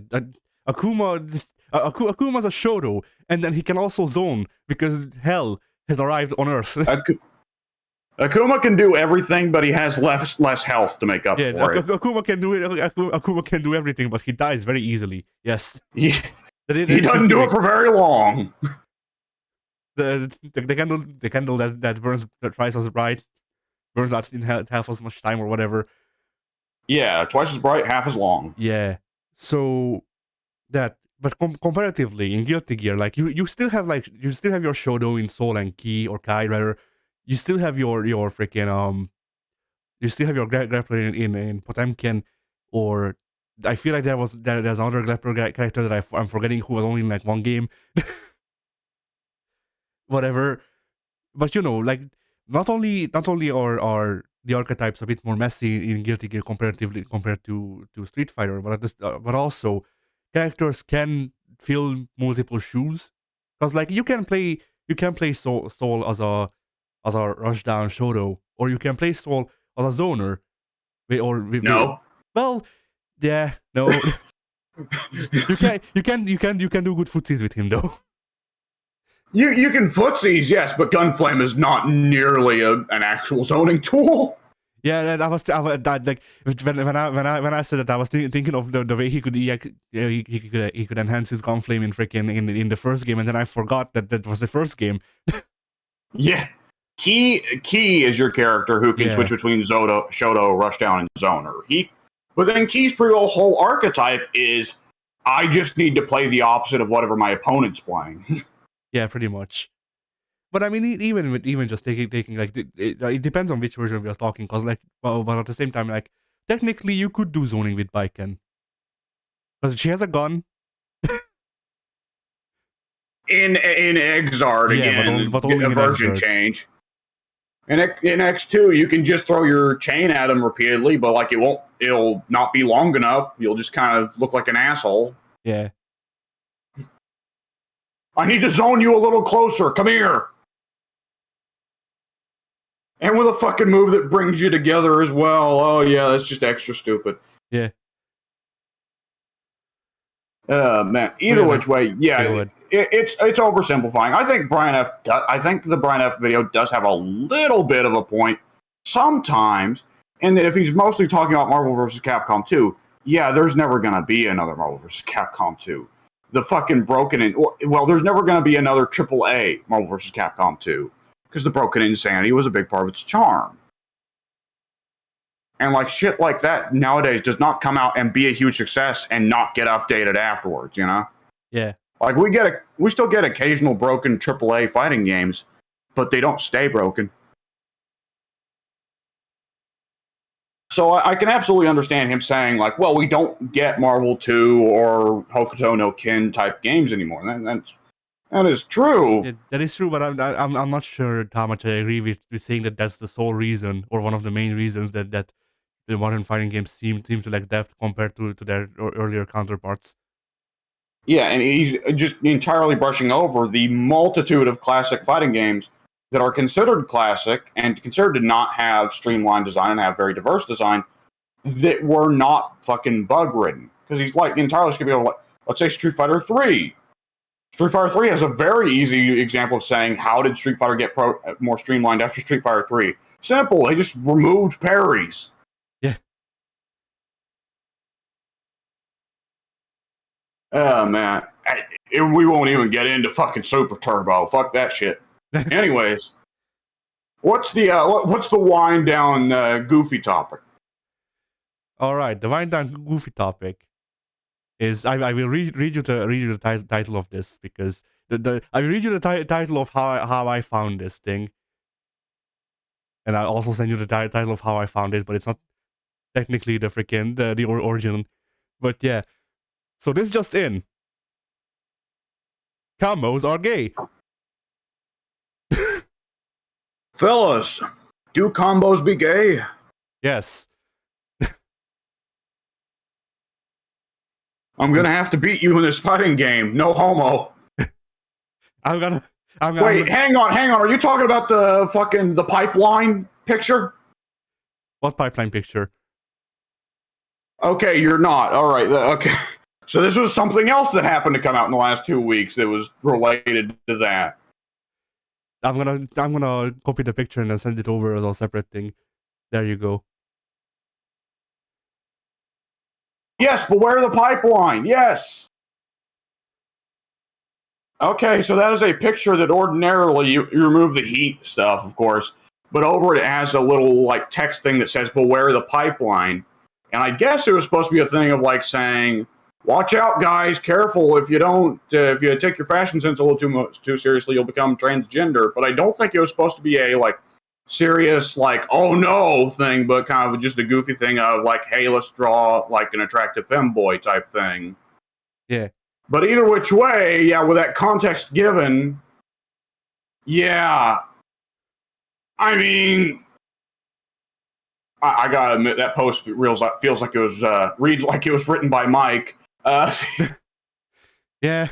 [SPEAKER 2] Akuma's a Shoto, and then he can also zone because hell has arrived on Earth.
[SPEAKER 1] Akuma can do everything, but he has less health to make up for it.
[SPEAKER 2] Akuma can do it. Akuma can do everything, but he dies very easily. Yes.
[SPEAKER 1] He doesn't do it for very long.
[SPEAKER 2] The candle that burns twice as bright, burns out in half as much time or whatever.
[SPEAKER 1] Yeah, twice as bright, half as long.
[SPEAKER 2] Yeah. So that, but comparatively in Guilty Gear, like you still have your Shoto in Soul and Ki or Kai rather. You still have your freaking you still have your grappler in Potemkin, or I feel like there's another grappler character that I'm forgetting who was only in like one game. Whatever. But you know, like not only are the archetypes a bit more messy in Guilty Gear compared to Street Fighter, but also characters can fill multiple shoes. Because like you can play Soul as a rushdown Shoto, or you can play Soul as a zoner.
[SPEAKER 1] No.
[SPEAKER 2] Well, yeah, no. you can do good footsies with him though.
[SPEAKER 1] You can footsies, yes, but Gunflame is not nearly an actual zoning tool.
[SPEAKER 2] Yeah, when I said that, I was thinking of the way he could enhance his Gunflame in the first game, and then I forgot that was the first game.
[SPEAKER 1] Yeah, Ki is your character who can switch between Shoto, Rushdown, and Zoner. But then Ki's whole archetype is I just need to play the opposite of whatever my opponent's playing.
[SPEAKER 2] Yeah, pretty much. But I mean, even just taking like it depends on which version we are talking, because like, but at the same time, like technically you could do zoning with Baiken, because she has a gun.
[SPEAKER 1] in Exard again,
[SPEAKER 2] but only
[SPEAKER 1] a version change. In X2, you can just throw your chain at him repeatedly, but like it'll not be long enough. You'll just kind of look like an asshole.
[SPEAKER 2] Yeah.
[SPEAKER 1] I need to zone you a little closer. Come here. And with a fucking move that brings you together as well. Oh yeah, that's just extra stupid.
[SPEAKER 2] Yeah.
[SPEAKER 1] Man. Either which way, yeah, it's oversimplifying. I think the Brian F video does have a little bit of a point sometimes, And that if he's mostly talking about Marvel vs. Capcom 2, yeah, there's never going to be another Marvel vs. Capcom 2. The fucking broken... Well, there's never going to be another AAA Marvel vs. Capcom 2. Because the broken insanity was a big part of its charm. And like shit like that nowadays does not come out and be a huge success and not get updated afterwards, you know?
[SPEAKER 2] Yeah.
[SPEAKER 1] Like we still get occasional broken AAA fighting games, but they don't stay broken. So I can absolutely understand him saying like, well, we don't get Marvel 2 or Hokuto no Ken type games anymore. That is true.
[SPEAKER 2] Yeah, that is true, but I'm not sure how much I agree with saying that that's the sole reason or one of the main reasons that the modern fighting games seem to lack depth compared to their earlier counterparts.
[SPEAKER 1] Yeah, and he's just entirely brushing over the multitude of classic fighting games that are considered classic and considered to not have streamlined design and have very diverse design that were not fucking bug ridden. Because he's like entirely skipping over, like, let's say Street Fighter 3. Street Fighter 3 has a very easy example of saying, how did Street Fighter get more streamlined after Street Fighter 3? Simple, they just removed parries.
[SPEAKER 2] Yeah.
[SPEAKER 1] Oh, man. We won't even get into fucking Super Turbo. Fuck that shit. Anyways, what's the wind down goofy topic?
[SPEAKER 2] All right, the wind down goofy topic is I will read you the title of this because I will read you the title of how I found this thing, and I'll also send you the title of how I found it, but it's not technically the freaking the origin. But yeah, so this just in. Combos are gay.
[SPEAKER 1] Fellas, do combos be gay?
[SPEAKER 2] Yes.
[SPEAKER 1] I'm gonna have to beat you in this fighting game. No homo. Wait, hang on. Are you talking about the pipeline picture?
[SPEAKER 2] What pipeline picture?
[SPEAKER 1] Okay, you're not. All right. Okay. So this was something else that happened to come out in the last 2 weeks that was related to that.
[SPEAKER 2] I'm gonna copy the picture and then send it over as a separate thing. There you go.
[SPEAKER 1] Yes, beware the pipeline. Yes. Okay, so that is a picture that ordinarily you remove the heat stuff, of course, but over it has a little like text thing that says beware the pipeline. And I guess it was supposed to be a thing of like saying, watch out, guys, careful. If you don't, if you take your fashion sense a little too seriously, you'll become transgender. But I don't think it was supposed to be a like serious, like, oh no thing, but kind of just a goofy thing of like, hey, let's draw like an attractive femboy type thing.
[SPEAKER 2] Yeah.
[SPEAKER 1] But either which way, yeah, with that context given, yeah. I mean, I gotta admit that post feels like it was reads like it was written by Mike.
[SPEAKER 2] Yeah.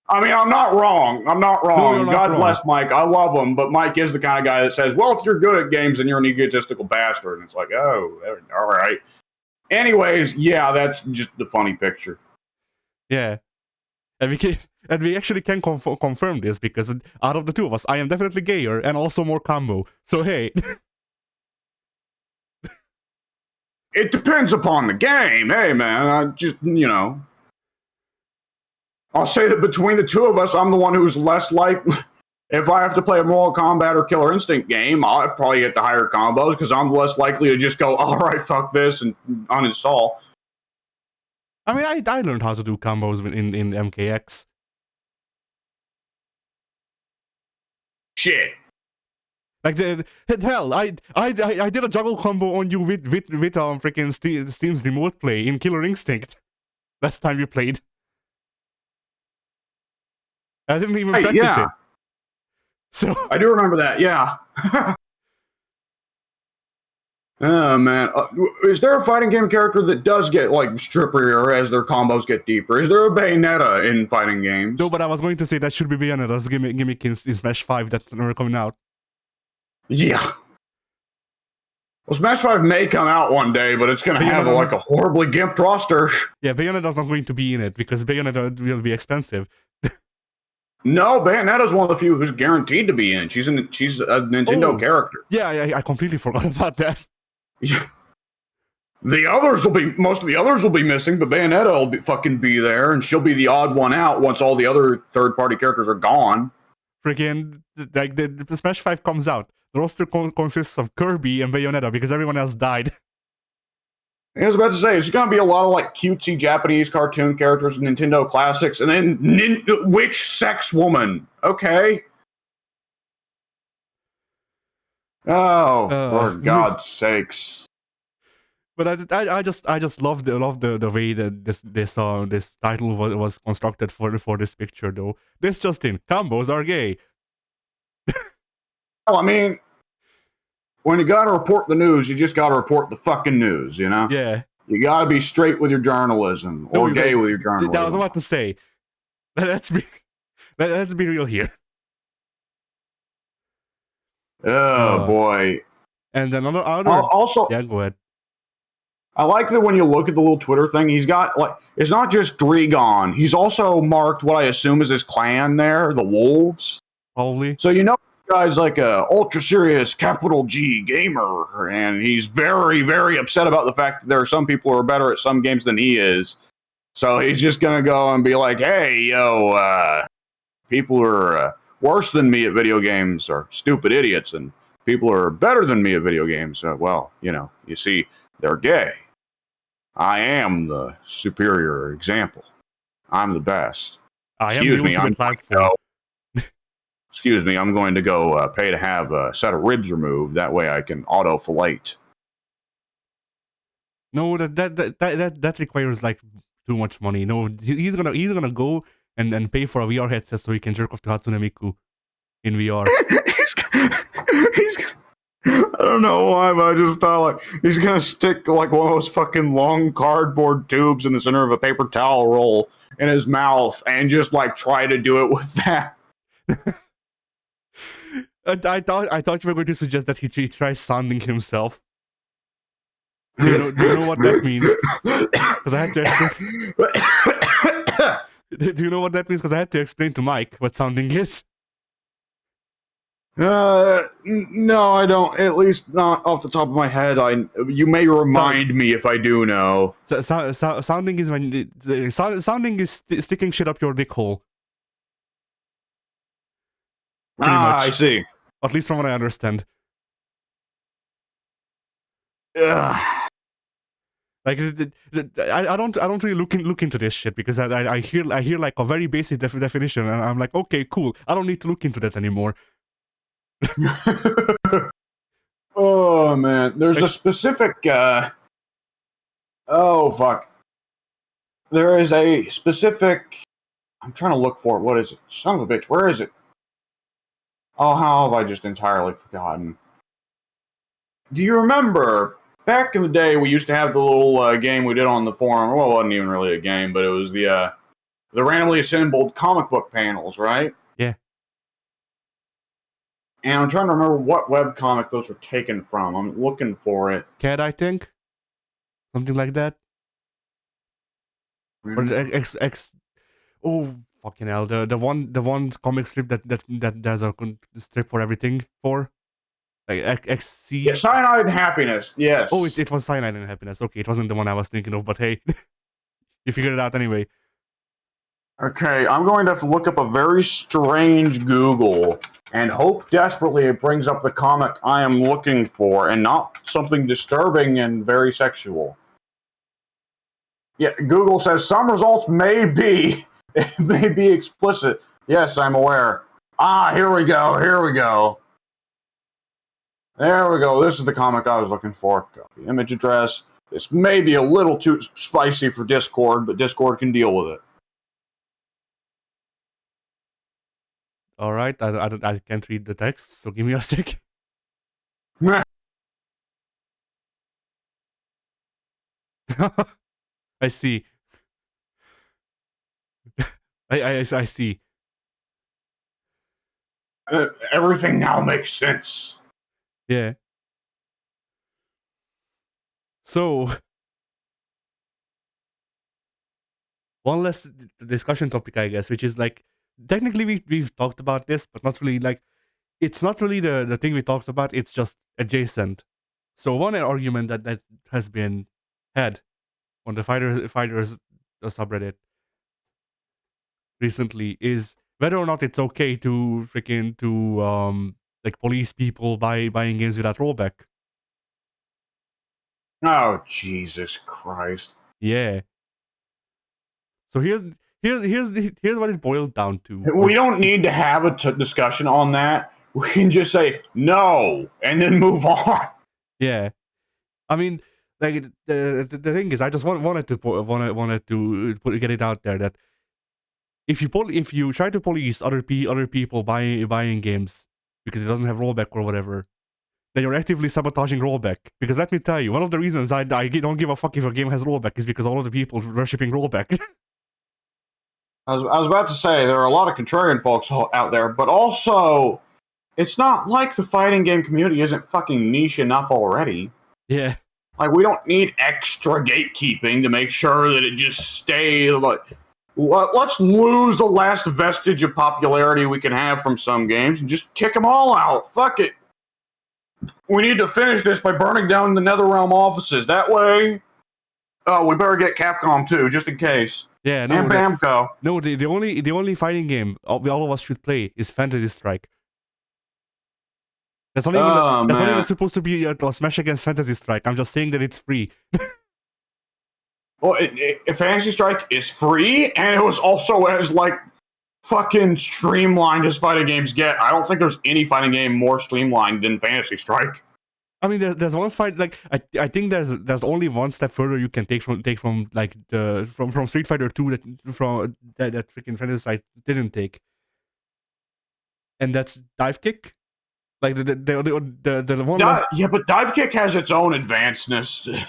[SPEAKER 1] I mean, I'm not wrong.
[SPEAKER 2] No,
[SPEAKER 1] God bless Mike. I love him, but Mike is the kind of guy that says, well, if you're good at games, then you're an egotistical bastard. And it's like, oh, all right. Anyways, yeah, that's just the funny picture.
[SPEAKER 2] Yeah. And we actually can confirm this because out of the two of us, I am definitely gayer and also more combo. So hey.
[SPEAKER 1] It depends upon the game. Hey, man, I just, I'll say that between the two of us, I'm the one who's less likely. If I have to play a Mortal Kombat or Killer Instinct game, I'll probably get the higher combos because I'm less likely to just go, all right, fuck this, and uninstall.
[SPEAKER 2] I mean, I learned how to do combos in MKX.
[SPEAKER 1] Shit.
[SPEAKER 2] Like hell, I did a juggle combo on you with freaking Steam's remote play in Killer Instinct. Last time you played. I didn't even practice it. So
[SPEAKER 1] I do remember that, yeah. Oh, man. Is there a fighting game character that does get, like, stripperier as their combos get deeper? Is there a Bayonetta in fighting games?
[SPEAKER 2] No, but I was going to say that should be Bayonetta's gimmick in Smash 5 that's never coming out.
[SPEAKER 1] Yeah. Well, Smash 5 may come out one day, but it's going to have, like, a horribly gimped roster.
[SPEAKER 2] Yeah, Bayonetta's not going to be in it, because Bayonetta will be expensive.
[SPEAKER 1] No, Bayonetta's one of the few who's guaranteed to be in. She's a Nintendo character.
[SPEAKER 2] Yeah, I completely forgot about that.
[SPEAKER 1] Yeah. Most of the others will be missing, but Bayonetta will fucking be there, and she'll be the odd one out once all the other third-party characters are gone.
[SPEAKER 2] Freaking, like, the Smash 5 comes out. The roster consists of Kirby and Bayonetta because everyone else died.
[SPEAKER 1] I was about to say, it's going to be a lot of like cutesy Japanese cartoon characters and Nintendo classics, and then which sex woman? Okay. Oh, for God's sakes!
[SPEAKER 2] But I just love the way that this title was constructed for this picture though. This Justin, combos are gay.
[SPEAKER 1] Well, I mean, when you gotta report the news, you just gotta report the fucking news, you know?
[SPEAKER 2] Yeah.
[SPEAKER 1] You gotta be straight with your journalism, or gay with your journalism.
[SPEAKER 2] I was about to say. Let's be real here.
[SPEAKER 1] Oh boy.
[SPEAKER 2] And another
[SPEAKER 1] also,
[SPEAKER 2] yeah, go ahead.
[SPEAKER 1] I like that when you look at the little Twitter thing, he's got like, it's not just Dregon. He's also marked what I assume is his clan there, the Wolves.
[SPEAKER 2] Probably.
[SPEAKER 1] So you know, the guy's like a ultra serious capital G gamer, and he's very, very upset about the fact that there are some people who are better at some games than he is. So he's just gonna go and be like, "Hey, yo, people who are worse than me at video games are stupid idiots, and people who are better than me at video games, well, you know, you see, they're gay. I am the superior example. I'm the best. Excuse me, I'm going to go pay to have a set of ribs removed. That way I can auto-fillate."
[SPEAKER 2] No, that requires like too much money. No, he's gonna go and pay for a VR headset so he can jerk off to Hatsune Miku in VR.
[SPEAKER 1] I don't know why, but I just thought like he's gonna stick like one of those fucking long cardboard tubes in the center of a paper towel roll in his mouth and just like try to do it with that.
[SPEAKER 2] I thought you were going to suggest that he tries sounding himself. Do you know what that means? Because I had to. Do you know what that means? Because I had to explain to Mike what sounding is.
[SPEAKER 1] No, I don't. At least not off the top of my head. You may remind me if I do know.
[SPEAKER 2] Sounding is when sounding is sticking shit up your dick hole. Pretty much.
[SPEAKER 1] I see.
[SPEAKER 2] At least from what I understand. Like I don't really look into this shit because I hear like a very basic definition and I'm like, okay, cool. I don't need to look into that anymore.
[SPEAKER 1] Oh man, there's a specific oh fuck. There is a specific, I'm trying to look for it. What is it? Son of a bitch, where is it? Oh, how have I just entirely forgotten? Do you remember back in the day we used to have the little game we did on the forum? Well, it wasn't even really a game, but it was the randomly assembled comic book panels, right?
[SPEAKER 2] Yeah.
[SPEAKER 1] And I'm trying to remember what webcomic those were taken from. I'm looking for it.
[SPEAKER 2] Cat, I think? Something like that? Or oh, fucking hell. The one comic strip that there's a strip for everything for? Like XC?
[SPEAKER 1] Yeah, Cyanide and Happiness, yes.
[SPEAKER 2] Oh, it was Cyanide and Happiness. Okay, it wasn't the one I was thinking of, but hey. You figured it out anyway.
[SPEAKER 1] Okay, I'm going to have to look up a very strange Google and hope desperately it brings up the comic I am looking for and not something disturbing and very sexual. Yeah, Google says some results may be explicit. Yes, I'm aware. Here we go. There we go. This is the comic I was looking for. Copy image address. This may be a little too spicy for Discord, but Discord can deal with it.
[SPEAKER 2] All right, I can't read the text, so give me a sec. I see. I see.
[SPEAKER 1] Everything now makes sense.
[SPEAKER 2] Yeah. So, one less discussion topic, I guess, which is like, technically we've talked about this, but not really like, it's not really the thing we talked about, it's just adjacent. So one argument that has been had on the fighters subreddit recently is whether or not it's okay to like police people buying games without rollback.
[SPEAKER 1] Oh, Jesus Christ.
[SPEAKER 2] Yeah. So here's what it boiled down to.
[SPEAKER 1] We don't need to have a discussion on that. We can just say no and then move on.
[SPEAKER 2] Yeah. I mean, like the thing is, I just wanted to get it out there that if you try to police other people buying games because it doesn't have rollback or whatever, then you're actively sabotaging rollback. Because let me tell you, one of the reasons I don't give a fuck if a game has rollback is because all of the people worshipping rollback.
[SPEAKER 1] I was about to say there are a lot of contrarian folks out there, but also it's not like the fighting game community isn't fucking niche enough already.
[SPEAKER 2] Yeah.
[SPEAKER 1] Like, we don't need extra gatekeeping to make sure that it just stays. Like, let's lose the last vestige of popularity we can have from some games and just kick them all out. Fuck it. We need to finish this by burning down the NetherRealm offices. That way, we better get Capcom too, just in case.
[SPEAKER 2] Yeah, no,
[SPEAKER 1] and Bamco.
[SPEAKER 2] No, the only fighting game all of us should play is Fantasy Strike. That's not even supposed to be a smash against Fantasy Strike. I'm just saying that it's free.
[SPEAKER 1] Well, Fantasy Strike is free, and it was also as like fucking streamlined as fighting games get. I don't think there's any fighting game more streamlined than Fantasy Strike.
[SPEAKER 2] I mean, there's one fight like I think there's only one step further you can take from like from Street Fighter 2 that freaking Fantasy Strike didn't take, and that's dive kick. Like the one.
[SPEAKER 1] Yeah, but dive kick has its own advancedness.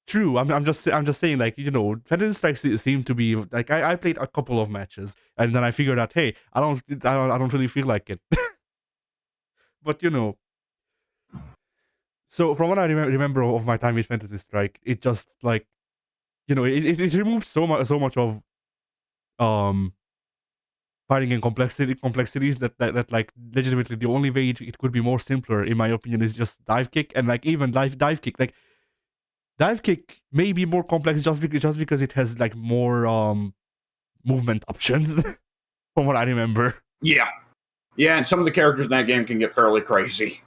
[SPEAKER 2] True. I'm just saying, like, you know, Fantasy Strikes seem to be like I played a couple of matches and then I figured out, hey, I don't really feel like it. But you know, so from what I remember of my time with Fantasy Strike, it just like, you know, it removed so much of fighting and complexities that like legitimately the only way it could be more simpler in my opinion is just dive kick. And like even dive kick, like dive kick may be more complex just because it has like more movement options from what I remember.
[SPEAKER 1] Yeah, and some of the characters in that game can get fairly crazy.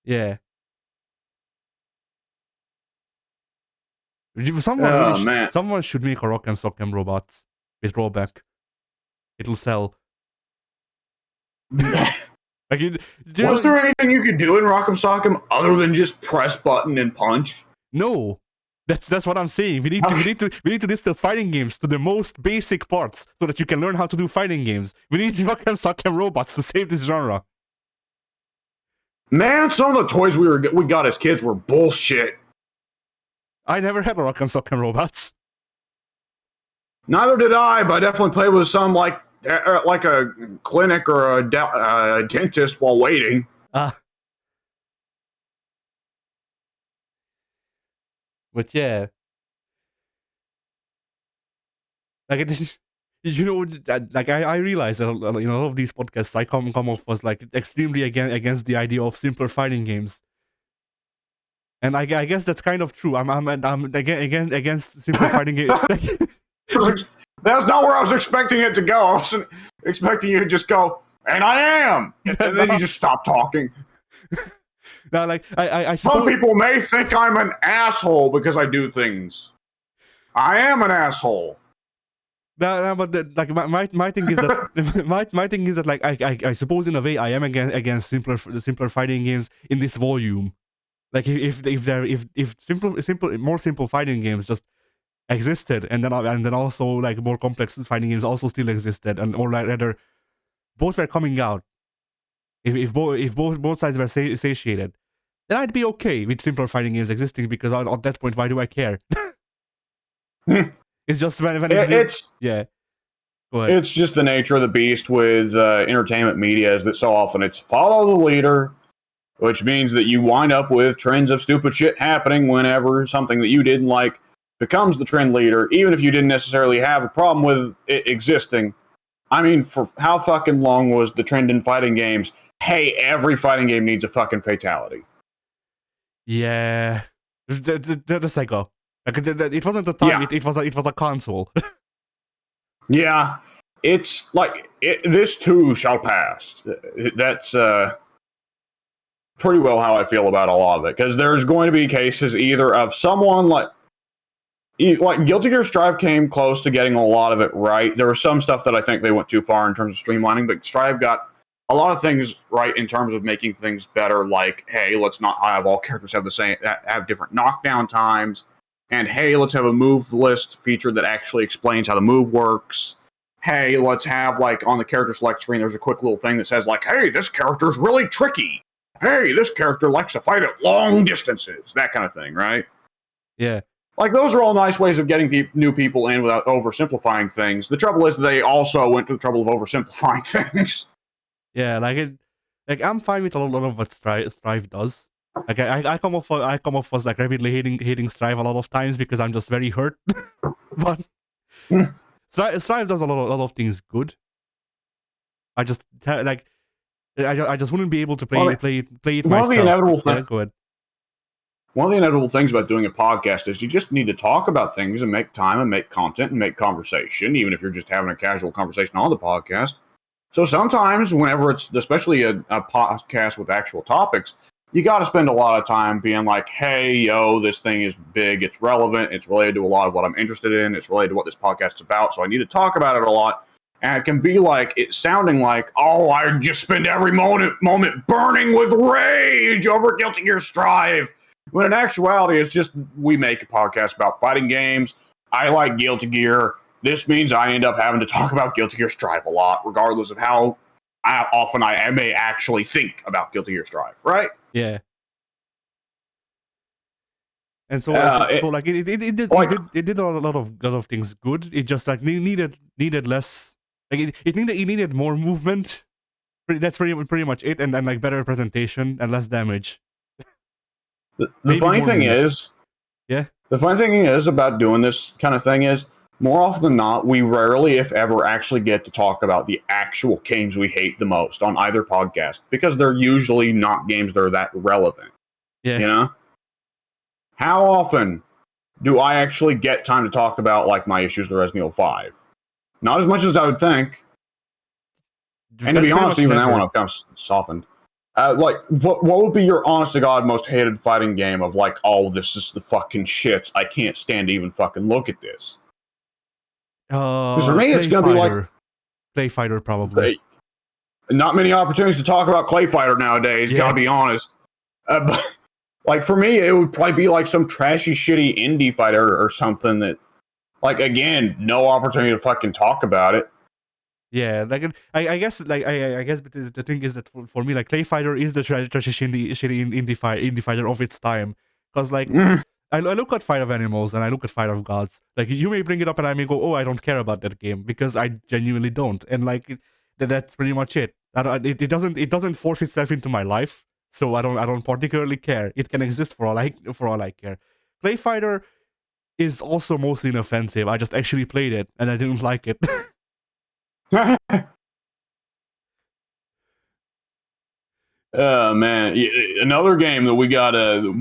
[SPEAKER 2] Yeah. Someone should make a Rock'em Sock'em robots with rollback. It'll sell. Like,
[SPEAKER 1] was there anything you could do in Rock'em Sock'em other than just press button and punch?
[SPEAKER 2] No. That's what I'm saying. We need to distill fighting games to the most basic parts so that you can learn how to do fighting games. We need Rock'em Sock'em robots to save this genre.
[SPEAKER 1] Man, some of the toys we got as kids were bullshit.
[SPEAKER 2] I never had a Rock'em Sock'em robots.
[SPEAKER 1] Neither did I, but I definitely played with some like a clinic or a dentist while waiting.
[SPEAKER 2] But yeah, like it is, you know, like I realize that you know a lot of these podcasts I come off was like extremely against the idea of simpler fighting games, and I guess that's kind of true. I'm again against simpler fighting games.
[SPEAKER 1] That's not where I was expecting it to go. I wasn't expecting you to just go, and I am, and then you just stop talking.
[SPEAKER 2] Now, like I suppose
[SPEAKER 1] some people may think I'm an asshole because I do things. I am an asshole.
[SPEAKER 2] No, but like my thing is that my thing is that like I suppose in a way I am against simpler fighting games in this volume. Like if more simple fighting games just existed, and then also like more complex fighting games also still existed, and or rather both were coming out. If both sides were satiated, then I'd be okay with simpler fighting games existing, because at that point, why do I care? It's just when it's yeah. Go ahead.
[SPEAKER 1] It's just the nature of the beast with entertainment media, is that so often it's follow the leader, which means that you wind up with trends of stupid shit happening whenever something that you didn't like becomes the trend leader, even if you didn't necessarily have a problem with it existing. I mean, for how fucking long was the trend in fighting games? Hey, every fighting game needs a fucking fatality.
[SPEAKER 2] Yeah. The psycho. Like it wasn't a time.
[SPEAKER 1] Yeah.
[SPEAKER 2] It was a console.
[SPEAKER 1] Yeah, it's like this too shall pass. That's pretty well how I feel about a lot of it, because there's going to be cases either of someone like Guilty Gear Strive came close to getting a lot of it right. There was some stuff that I think they went too far in terms of streamlining, but Strive got a lot of things right in terms of making things better. Like, hey, let's not have all characters have different knockdown times, and hey, let's have a move list feature that actually explains how the move works. Hey, let's have, like, on the character select screen, there's a quick little thing that says, like, hey, this character's really tricky. Hey, this character likes to fight at long distances. That kind of thing, right?
[SPEAKER 2] Yeah.
[SPEAKER 1] Like, those are all nice ways of getting new people in without oversimplifying things. The trouble is they also went to the trouble of oversimplifying things.
[SPEAKER 2] Yeah, like I'm fine with a lot of what Strive does. Like I come off as like rapidly hating Strive a lot of times because I'm just very hurt. But Strive does a lot of things good. I just like I just wouldn't be able to play it myself.
[SPEAKER 1] One of the inevitable
[SPEAKER 2] things. Go ahead.
[SPEAKER 1] One of the inevitable things about doing a podcast is you just need to talk about things and make time and make content and make conversation, even if you're just having a casual conversation on the podcast. So sometimes, whenever it's especially a podcast with actual topics, you got to spend a lot of time being like, hey, yo, this thing is big, it's relevant, it's related to a lot of what I'm interested in, it's related to what this podcast is about, so I need to talk about it a lot. And it can be like, it's sounding like, oh, I just spend every moment burning with rage over Guilty Gear Strive. When in actuality, it's just, we make a podcast about fighting games. I like Guilty Gear. This means I end up having to talk about Guilty Gear Strive a lot, regardless of how often I may actually think about Guilty Gear Strive, right?
[SPEAKER 2] Yeah. And so it did a lot of things good. It just like needed less. Like it needed more movement. That's pretty much it, and like better presentation and less damage.
[SPEAKER 1] The funny thing is, the funny thing is about doing this kind of thing is, more often than not, we rarely, if ever, actually get to talk about the actual games we hate the most on either podcast, because they're usually not games that are that relevant.
[SPEAKER 2] Yeah.
[SPEAKER 1] You know? How often do I actually get time to talk about, like, my issues with Resident Evil 5? Not as much as I would think. And to be honest, even that one I've kind of softened. Like, what would be your honest-to-God most hated fighting game of, like, oh, this is the fucking shit, I can't stand to even fucking look at this? Because for me, it's going to be like...
[SPEAKER 2] Clay Fighter, probably.
[SPEAKER 1] Not many opportunities to talk about Clay Fighter nowadays, gotta be honest. But, like, for me, it would probably be like some trashy, shitty indie fighter or something that, like, again, no opportunity to fucking talk about it.
[SPEAKER 2] Yeah, like I guess the thing is that for me, like, Clay Fighter is the trashy indie fighter of its time, because like I look at Fight of Animals and I look at Fight of Gods. Like, you may bring it up and I may go, oh, I don't care about that game, because I genuinely don't, and like that's pretty much it. It doesn't force itself into my life, so I don't particularly care. It can exist for all I care. Clay Fighter is also mostly inoffensive. I just actually played it and I didn't like it.
[SPEAKER 1] Oh, man. Another game that we got,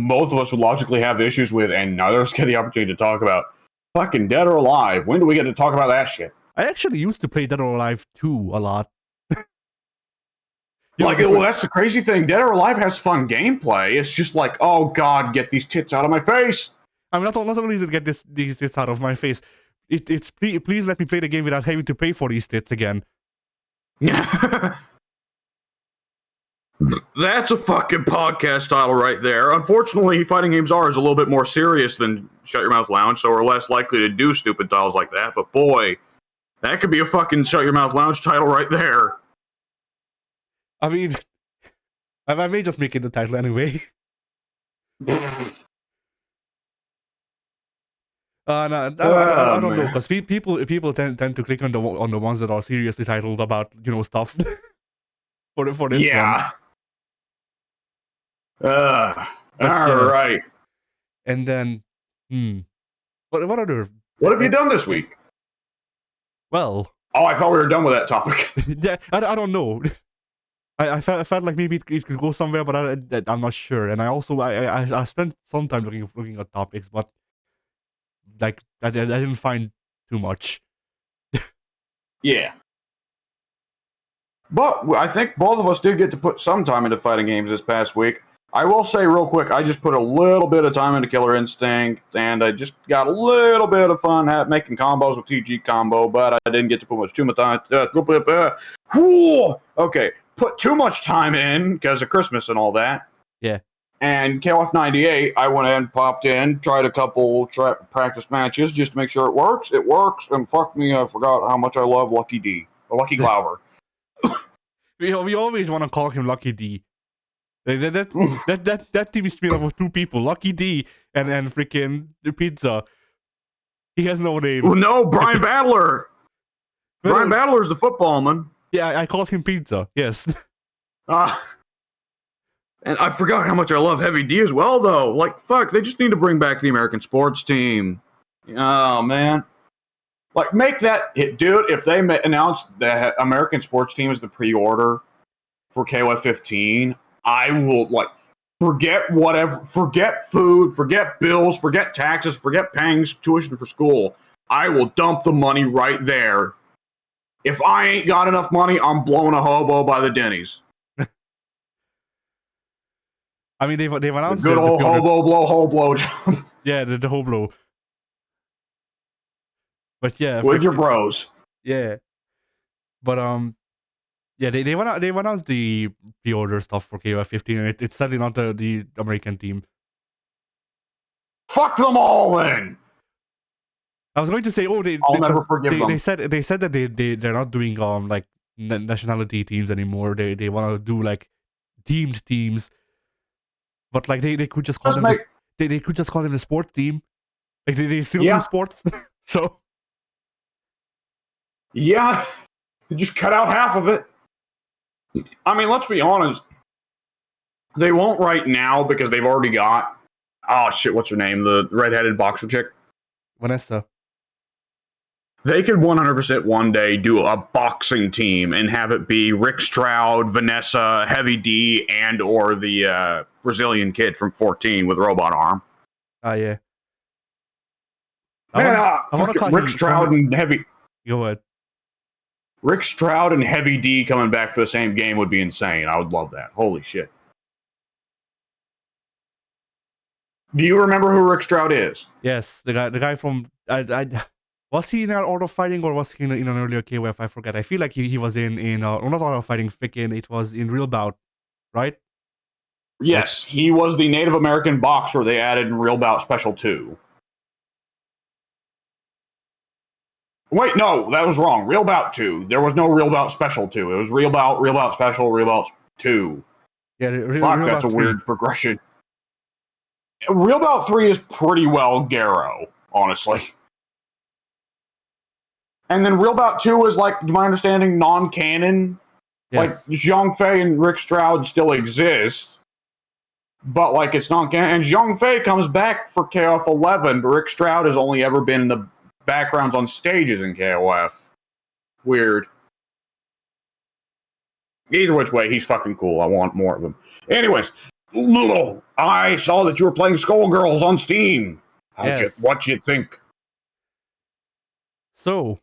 [SPEAKER 1] both of us would logically have issues with, and neither of us get the opportunity to talk about. Fucking Dead or Alive. When do we get to talk about that shit?
[SPEAKER 2] I actually used to play Dead or Alive 2 a lot.
[SPEAKER 1] Like, well, that's the crazy thing. Dead or Alive has fun gameplay. It's just like, oh god, get these tits out of my face.
[SPEAKER 2] I mean, not only is it get these tits out of my face, it's please let me play the game without having to pay for these tits again.
[SPEAKER 1] That's a fucking podcast title right there. Unfortunately, fighting games are a little bit more serious than Shut Your Mouth Lounge, so we're less likely to do stupid titles like that. But boy, that could be a fucking Shut Your Mouth Lounge title right there.
[SPEAKER 2] I mean, I may just make it the title anyway. No, I don't know, because people tend to click on the ones that are seriously titled about, you know, stuff for this one.
[SPEAKER 1] Yeah. Alright.
[SPEAKER 2] And then, what other?
[SPEAKER 1] What have you done this week?
[SPEAKER 2] Well.
[SPEAKER 1] Oh, I thought we were done with that topic.
[SPEAKER 2] Yeah, I don't know. I felt like maybe it could go somewhere, but I'm not sure. And I also I spent some time looking at topics, but like I didn't find too much.
[SPEAKER 1] Yeah. But I think both of us did get to put some time into fighting games this past week. I will say real quick, I just put a little bit of time into Killer Instinct, and I just got a little bit of fun making combos with TG Combo, but I didn't get to put too much time. Okay, put too much time in because of Christmas and all that.
[SPEAKER 2] Yeah.
[SPEAKER 1] And KOF 98, I went and popped in, tried a couple practice matches just to make sure it works. It works, and fuck me, I forgot how much I love Lucky D, or Lucky Glauber.
[SPEAKER 2] We always want to call him Lucky D. That team is made up of two people, Lucky D and freaking the Pizza. He has no name.
[SPEAKER 1] Well, no, Brian Battler. Brian Battler's the footballman.
[SPEAKER 2] Yeah, I called him Pizza. Yes.
[SPEAKER 1] And I forgot how much I love Heavy D as well, though. Like, fuck, they just need to bring back the American sports team. Oh, man. Like, make that... Dude, if they announce the American sports team as the pre-order for KOF 15, I will, like, forget whatever... Forget food, forget bills, forget taxes, forget paying tuition for school. I will dump the money right there. If I ain't got enough money, I'm blowing a hobo by the Denny's.
[SPEAKER 2] I mean, they've announced
[SPEAKER 1] the good old hobo job.
[SPEAKER 2] Yeah, the hobo. But yeah,
[SPEAKER 1] with your bros.
[SPEAKER 2] Yeah, but yeah, they've announced the pre-order stuff for KOF 15, and it's certainly not the American team.
[SPEAKER 1] Fuck them all, then.
[SPEAKER 2] I was going to say,
[SPEAKER 1] I'll never forgive them.
[SPEAKER 2] They said that they're not doing like nationality teams anymore. They want to do like teamed teams. But like they could just call them they could just call them the sports team. Like they still do sports. So
[SPEAKER 1] yeah, they just cut out half of it. I mean, let's be honest. They won't right now because they've already got what's her name? The redheaded boxer chick,
[SPEAKER 2] Vanessa.
[SPEAKER 1] They could 100% one day do a boxing team and have it be Rick Stroud, Vanessa, Heavy D, and or the Brazilian kid from 14 with robot arm.
[SPEAKER 2] Yeah.
[SPEAKER 1] Man, I want to call Rick Stroud and Heavy.
[SPEAKER 2] Go ahead.
[SPEAKER 1] Rick Stroud and Heavy D coming back for the same game would be insane. I would love that. Holy shit. Do you remember who Rick Stroud is?
[SPEAKER 2] Yes, the guy from was he in Art of Fighting or was he in an earlier KOF? I forget. I feel like he was in not Art of Fighting, it was in Real Bout, right?
[SPEAKER 1] Yes, he was the Native American boxer they added in Real Bout Special 2. Wait, no, that was wrong. Real Bout 2. There was no Real Bout Special 2. It was Real Bout Special, Real Bout 2.
[SPEAKER 2] Yeah,
[SPEAKER 1] fuck, that's a weird progression. Real Bout 3 is pretty well Garo, honestly. And then Real Bout 2 is, like, to my understanding, non-canon. Yes. Like, Zhang Fei and Rick Stroud still exist. But, like, it's non-canon. And Zhang Fei comes back for KOF 11, but Rick Stroud has only ever been in the backgrounds on stages in KOF. Weird. Either which way, he's fucking cool. I want more of him. Anyways, I saw that you were playing Skullgirls on Steam. What you think?
[SPEAKER 2] So,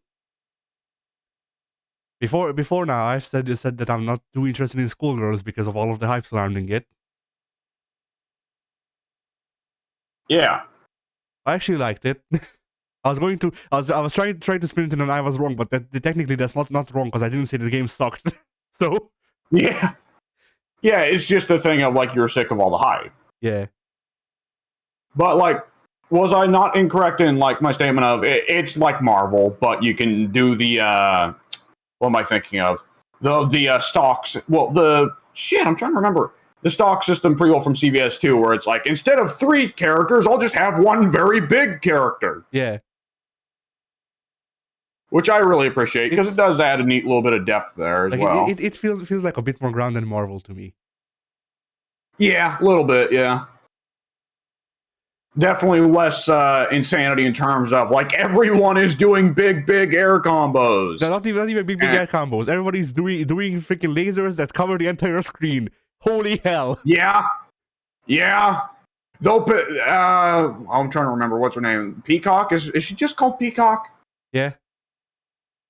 [SPEAKER 2] before now, I've said that I'm not too interested in Skullgirls because of all of the hype surrounding it.
[SPEAKER 1] Yeah,
[SPEAKER 2] I actually liked it. I was trying to spin it in and I was wrong, but technically that's not wrong because I didn't say the game sucked. So
[SPEAKER 1] yeah, it's just a thing of like you're sick of all the hype.
[SPEAKER 2] Yeah,
[SPEAKER 1] but like, was I not incorrect in like my statement of it's like Marvel, but you can do the what am I thinking of? The stocks. Well, I'm trying to remember. The stock system pre-roll from CVS 2, where it's like, instead of 3 characters, I'll just have one very big character.
[SPEAKER 2] Yeah.
[SPEAKER 1] Which I really appreciate, because it does add a neat little bit of depth there as well.
[SPEAKER 2] It feels like a bit more grounded than Marvel to me.
[SPEAKER 1] Yeah, a little bit, yeah. Definitely less insanity in terms of, like, everyone is doing big air combos.
[SPEAKER 2] No, not even big air combos. Everybody's doing freaking lasers that cover the entire screen. Holy hell.
[SPEAKER 1] Yeah. I'm trying to remember what's her name. Peacock? Is she just called Peacock?
[SPEAKER 2] Yeah.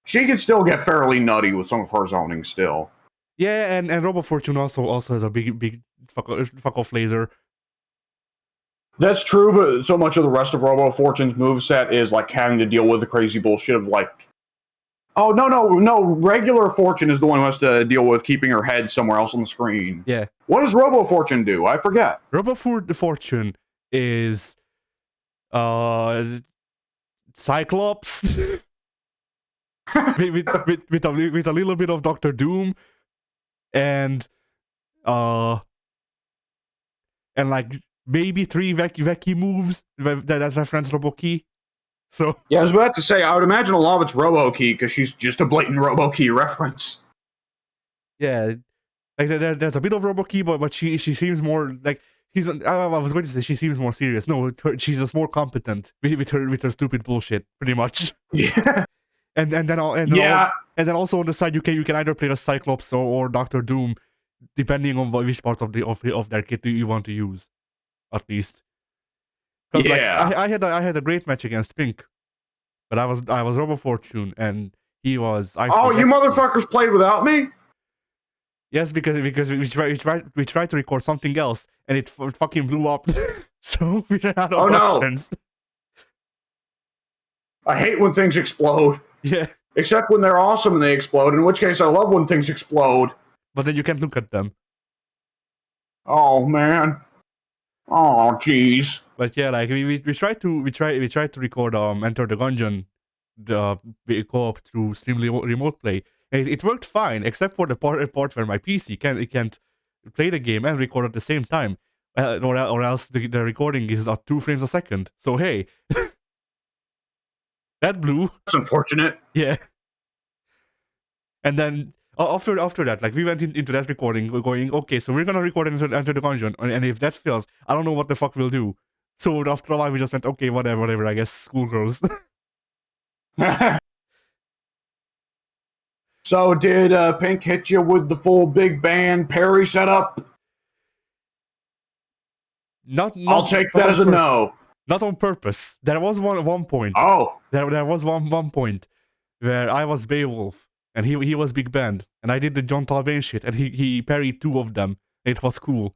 [SPEAKER 1] She can still get fairly nutty with some of her zoning still.
[SPEAKER 2] Yeah, and Robo Fortune also has a big fuck off laser.
[SPEAKER 1] That's true, but so much of the rest of Robo Fortune's moveset is like having to deal with the crazy bullshit of like, oh no, regular Fortune is the one who has to deal with keeping her head somewhere else on the screen.
[SPEAKER 2] Yeah.
[SPEAKER 1] What does Robo Fortune do? I forget.
[SPEAKER 2] Robo Fortune is Cyclops with a little bit of Doctor Doom and like maybe 3 Veki moves that reference Robo Key. So
[SPEAKER 1] yeah, I was about to say, I would imagine a lot of it's Robo Key because she's just a blatant Robo Key reference.
[SPEAKER 2] Yeah, like there's a bit of Robo Key, but she seems more like I was going to say she seems more serious. No, she's just more competent with her stupid bullshit, pretty much.
[SPEAKER 1] Yeah.
[SPEAKER 2] And then also on the side you can either play a Cyclops or Doctor Doom, depending on which parts of their kit you want to use, at least. Because
[SPEAKER 1] yeah.
[SPEAKER 2] I had a great match against Pink, but I was Robo Fortune and he was.
[SPEAKER 1] You motherfuckers played without me?
[SPEAKER 2] Yes, because we tried to record something else and it fucking blew up, so we ran out of options.
[SPEAKER 1] No. I hate when things explode.
[SPEAKER 2] Yeah.
[SPEAKER 1] Except when they're awesome and they explode, in which case I love when things explode.
[SPEAKER 2] But then you can't look at them.
[SPEAKER 1] Oh man. Oh jeez.
[SPEAKER 2] But yeah, like we tried to record Enter the Gungeon, the co-op through Streamlining remote play. And it worked fine, except for the part where my PC can't play the game and record at the same time, or else the recording is at 2 frames a second. So hey. That blew.
[SPEAKER 1] That's unfortunate.
[SPEAKER 2] Yeah. And then after that, like we went into that recording, we're going, okay, so we're gonna record Enter the Gungeon, and if that fails, I don't know what the fuck we'll do. So after a while, we just went, okay, whatever. I guess schoolgirls.
[SPEAKER 1] So did Pink hit you with the full big band parry setup? I'll take that as a no.
[SPEAKER 2] Not on purpose. There was one point.
[SPEAKER 1] Oh.
[SPEAKER 2] There was one point where I was Beowulf and he was Big Band, and I did the John Talbane shit, and he parried 2 of them. It was cool.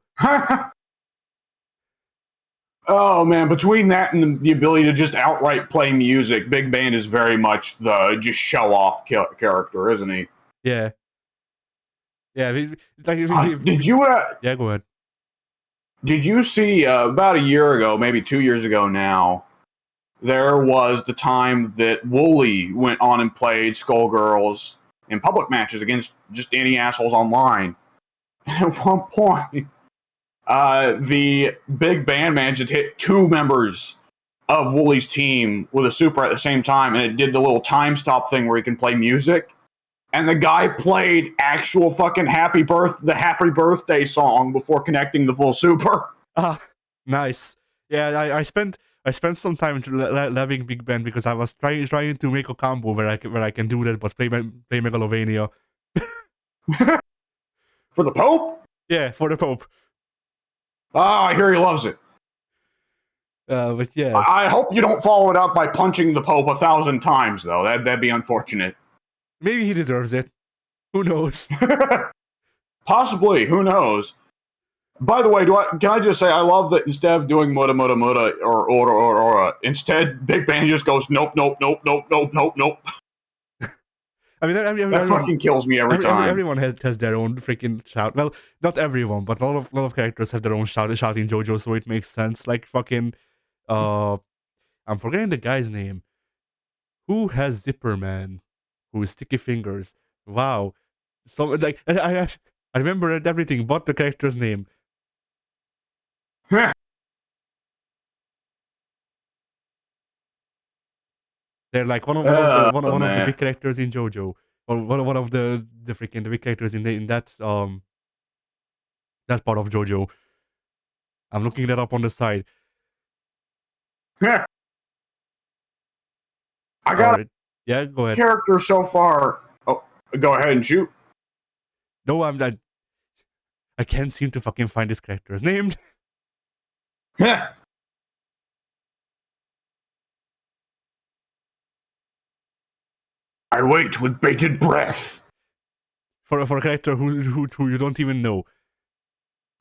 [SPEAKER 1] Oh man, between that and the ability to just outright play music, Big Band is very much the just show off character, isn't he?
[SPEAKER 2] Yeah. Yeah.
[SPEAKER 1] Did you?
[SPEAKER 2] Yeah, go ahead.
[SPEAKER 1] Did you see about a year ago, maybe 2 years ago now, there was the time that Wooly went on and played Skullgirls in public matches against just any assholes online. At one point, the Big Band managed to hit 2 members of Wooly's team with a super at the same time, and it did the little time stop thing where he can play music. And the guy played actual fucking happy birthday song before connecting the full super.
[SPEAKER 2] Ah, nice. Yeah, I spent some time loving Big Ben because I was trying to make a combo where I can do that, but play Megalovania.
[SPEAKER 1] For the Pope?
[SPEAKER 2] Yeah, for the Pope.
[SPEAKER 1] Ah, I hear he loves it.
[SPEAKER 2] But yeah.
[SPEAKER 1] I hope you don't follow it up by punching the Pope 1,000 times, though. That'd be unfortunate.
[SPEAKER 2] Maybe he deserves it. Who knows?
[SPEAKER 1] Possibly. Who knows? By the way, can I just say I love that instead of doing muda or instead Big Bang just goes nope.
[SPEAKER 2] I mean,
[SPEAKER 1] that fucking kills me every time.
[SPEAKER 2] Everyone has their own freaking shout. Well, not everyone, but a lot of characters have their own shouting JoJo, so it makes sense. Like fucking, I'm forgetting the guy's name. Who has Zipper Man? Who is Sticky Fingers? Wow. So like I remember everything but the character's name. They're like one of the big characters in JoJo, or one of the freaking big characters in that part of JoJo. I'm looking that up on the side.
[SPEAKER 1] I got
[SPEAKER 2] it. Yeah, go ahead.
[SPEAKER 1] Character so far. Oh, go ahead and shoot.
[SPEAKER 2] No, I can't seem to fucking find this character's name.
[SPEAKER 1] I wait with bated breath.
[SPEAKER 2] For a character who you don't even know.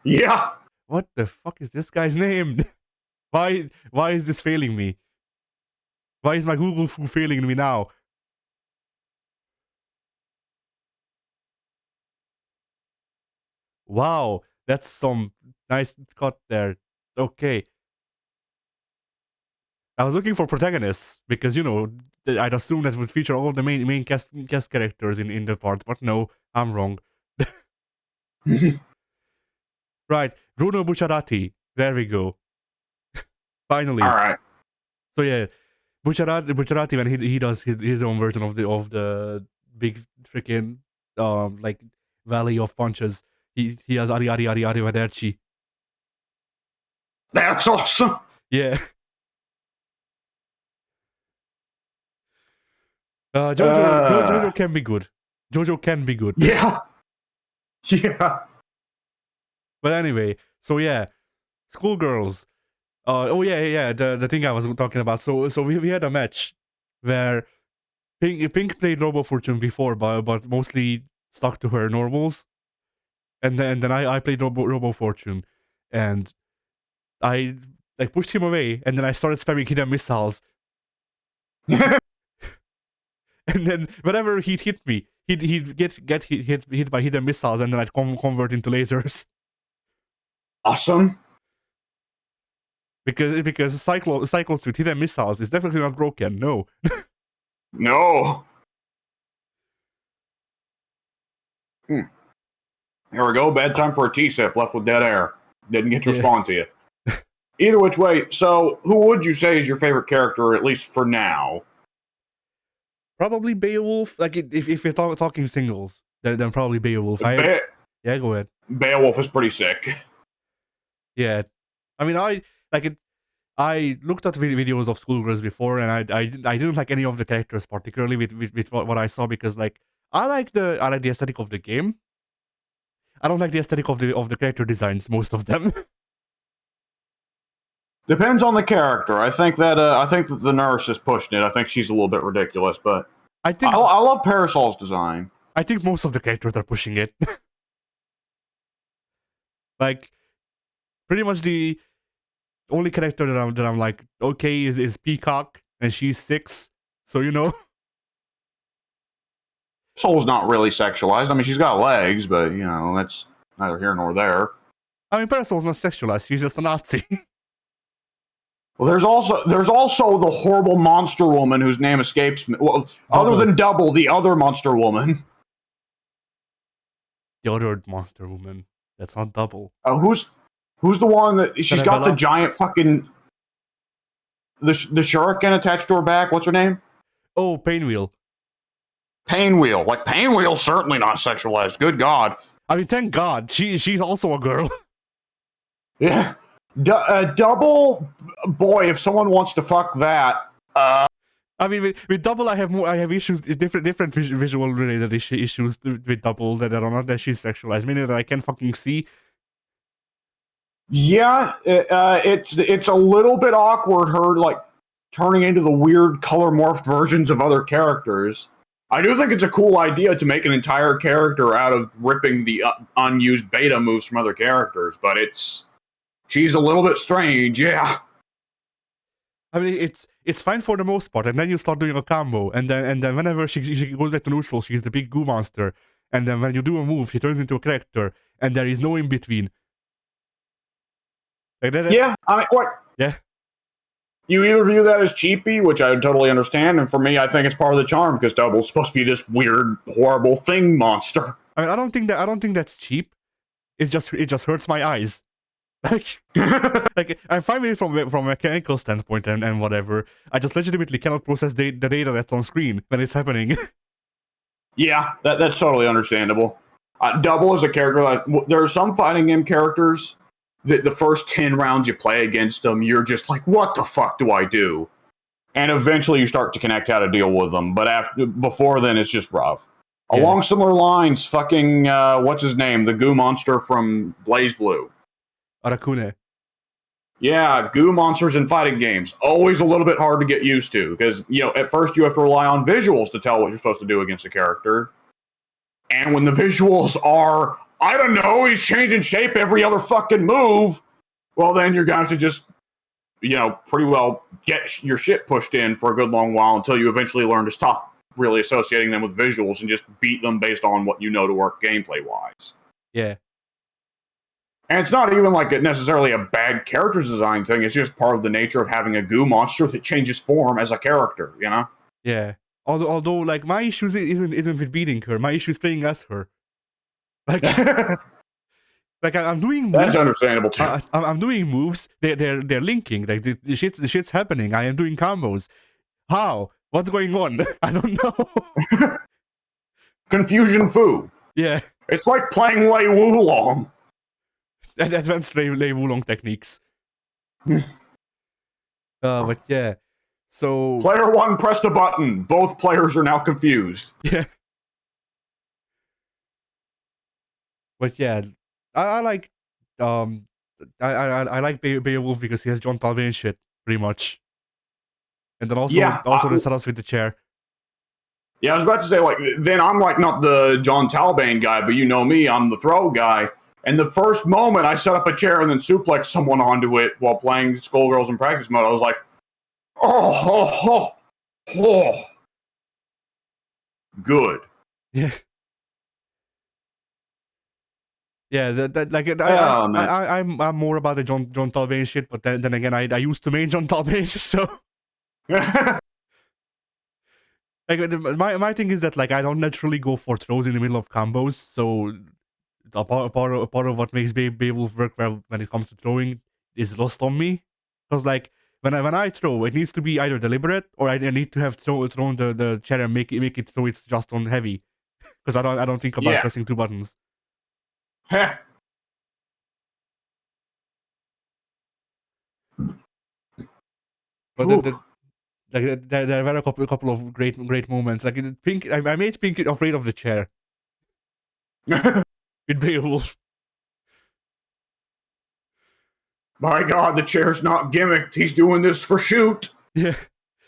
[SPEAKER 1] Yeah.
[SPEAKER 2] What the fuck is this guy's name? Why is this failing me? Why is my Google failing me now? Wow, that's some nice cut there. Okay. I was looking for protagonists because, you know, I'd assume that would feature all the main cast characters in the part, but no, I'm wrong. Right, Bruno Bucciarati. There we go. Finally.
[SPEAKER 1] All right.
[SPEAKER 2] So yeah, Bucciarati when he does his own version of the big freaking like Valley of Punches. He has Ari Arrivederci.
[SPEAKER 1] That's awesome.
[SPEAKER 2] Yeah. Jojo can be good. Jojo can be good.
[SPEAKER 1] Yeah. Yeah.
[SPEAKER 2] But anyway, so yeah, schoolgirls. Oh yeah. The thing I was talking about. So we had a match where Pink played Robo Fortune before, but mostly stuck to her normals, and then I played Robo Fortune, and I like pushed him away, and then I started spamming hidden missiles, and then whenever he'd hit me, he'd get hit by hidden missiles, and then I'd convert into lasers.
[SPEAKER 1] Awesome.
[SPEAKER 2] Because cycles with hidden missiles is definitely not broken. No.
[SPEAKER 1] No. Here we go. Bad time for a T-sip. Left with dead air. Didn't get to respond to you. Either which way. So, who would you say is your favorite character, at least for now?
[SPEAKER 2] Probably Beowulf. Like if you're talking singles, then probably Beowulf. Yeah, go ahead.
[SPEAKER 1] Beowulf is pretty sick.
[SPEAKER 2] Yeah, I mean, I looked at videos of schoolgirls before, and I didn't like any of the characters particularly with what I saw, because like I like the aesthetic of the game. I don't like the aesthetic of the character designs, most of them.
[SPEAKER 1] Depends on the character. I think that the nurse is pushing it. I think she's a little bit ridiculous, but I love Parasol's design.
[SPEAKER 2] I think most of the characters are pushing it. Like, pretty much the only character that I'm like, okay, is Peacock, and she's 6, so you know.
[SPEAKER 1] Soul's not really sexualized. I mean, she's got legs, but you know, that's neither here nor there.
[SPEAKER 2] I mean, Parasol's not sexualized. She's just a Nazi.
[SPEAKER 1] Well, there's also the horrible monster woman whose name escapes me. Well, other than Double, the other monster woman.
[SPEAKER 2] The other monster woman. That's not Double.
[SPEAKER 1] Who's the one that she's got the giant fucking the shuriken attached to her back? What's her name?
[SPEAKER 2] Oh, Painwheel.
[SPEAKER 1] Painwheel. Like, Painwheel's certainly not sexualized. Good God.
[SPEAKER 2] I mean, thank God. She's also a girl.
[SPEAKER 1] Yeah. Double, boy, if someone wants to fuck that.
[SPEAKER 2] I mean, with Double, I have issues, different visual related issues with Double that are not that she's sexualized, meaning that I can't fucking see.
[SPEAKER 1] Yeah, it's a little bit awkward, her like turning into the weird color morphed versions of other characters. I do think it's a cool idea to make an entire character out of ripping the unused beta moves from other characters, but she's a little bit strange, yeah.
[SPEAKER 2] I mean, it's fine for the most part, and then you start doing a combo, and then whenever she goes back to neutral, she's the big goo monster, and then when you do a move, she turns into a character, and there is no in between. Like
[SPEAKER 1] yeah, I mean, what?
[SPEAKER 2] Yeah.
[SPEAKER 1] You either view that as cheapy, which I totally understand, and for me, I think it's part of the charm because Double's supposed to be this weird, horrible thing monster.
[SPEAKER 2] I mean, I don't think that's cheap. It just hurts my eyes. Like, I'm fine with it from a mechanical standpoint and whatever. I just legitimately cannot process the data that's on screen when it's happening.
[SPEAKER 1] Yeah, that's totally understandable. Double is a character there are some fighting game characters that the first 10 rounds you play against them, you're just like, what the fuck do I do? And eventually you start to connect how to deal with them. But before then, it's just rough. Yeah. Along similar lines, fucking, what's his name? The goo monster from BlazBlue.
[SPEAKER 2] Arakune.
[SPEAKER 1] Yeah, goo monsters in fighting games. Always a little bit hard to get used to because, at first you have to rely on visuals to tell what you're supposed to do against a character. And when the visuals are, I don't know, he's changing shape every other fucking move, well, then you're going to have to just, pretty well get your shit pushed in for a good long while until you eventually learn to stop really associating them with visuals and just beat them based on what you know to work gameplay-wise.
[SPEAKER 2] Yeah.
[SPEAKER 1] And it's not even like necessarily a bad character design thing. It's just part of the nature of having a goo monster that changes form as a character,
[SPEAKER 2] Yeah. Although like my issue isn't with beating her. My issue is playing as her. Like, like I'm doing moves.
[SPEAKER 1] That's understandable too.
[SPEAKER 2] I'm doing moves. They're linking. Like the shit's happening. I am doing combos. How? What's going on? I don't know.
[SPEAKER 1] Confusion foo.
[SPEAKER 2] Yeah.
[SPEAKER 1] It's like playing Lei Wulong.
[SPEAKER 2] Advanced Lei Wulong techniques. But yeah. So
[SPEAKER 1] player one pressed a button. Both players are now confused.
[SPEAKER 2] Yeah. But yeah, I like I like Beowulf because he has John Talbot shit pretty much. And then also the setups with the chair.
[SPEAKER 1] Yeah, I was about to say, like, then I'm like not the John Talbot guy, but you know me, I'm the throw guy. And the first moment I set up a chair and then suplex someone onto it while playing Skullgirls in practice mode, I was like, oh, good.
[SPEAKER 2] Yeah. Yeah, I'm more about the John Talbot shit, but then again, I used to main John Talbot, so. Like my thing is that like I don't naturally go for throws in the middle of combos, so a part of what makes Beowulf work well when it comes to throwing is lost on me. Because like when I throw, it needs to be either deliberate or I need to have thrown the chair and make it so it's just on heavy. Because I don't think about pressing two buttons.
[SPEAKER 1] But
[SPEAKER 2] there were a couple of great moments. Like I made Pink afraid of the chair. With Beowulf.
[SPEAKER 1] My God, the chair's not gimmicked. He's doing this for shoot.
[SPEAKER 2] Yeah,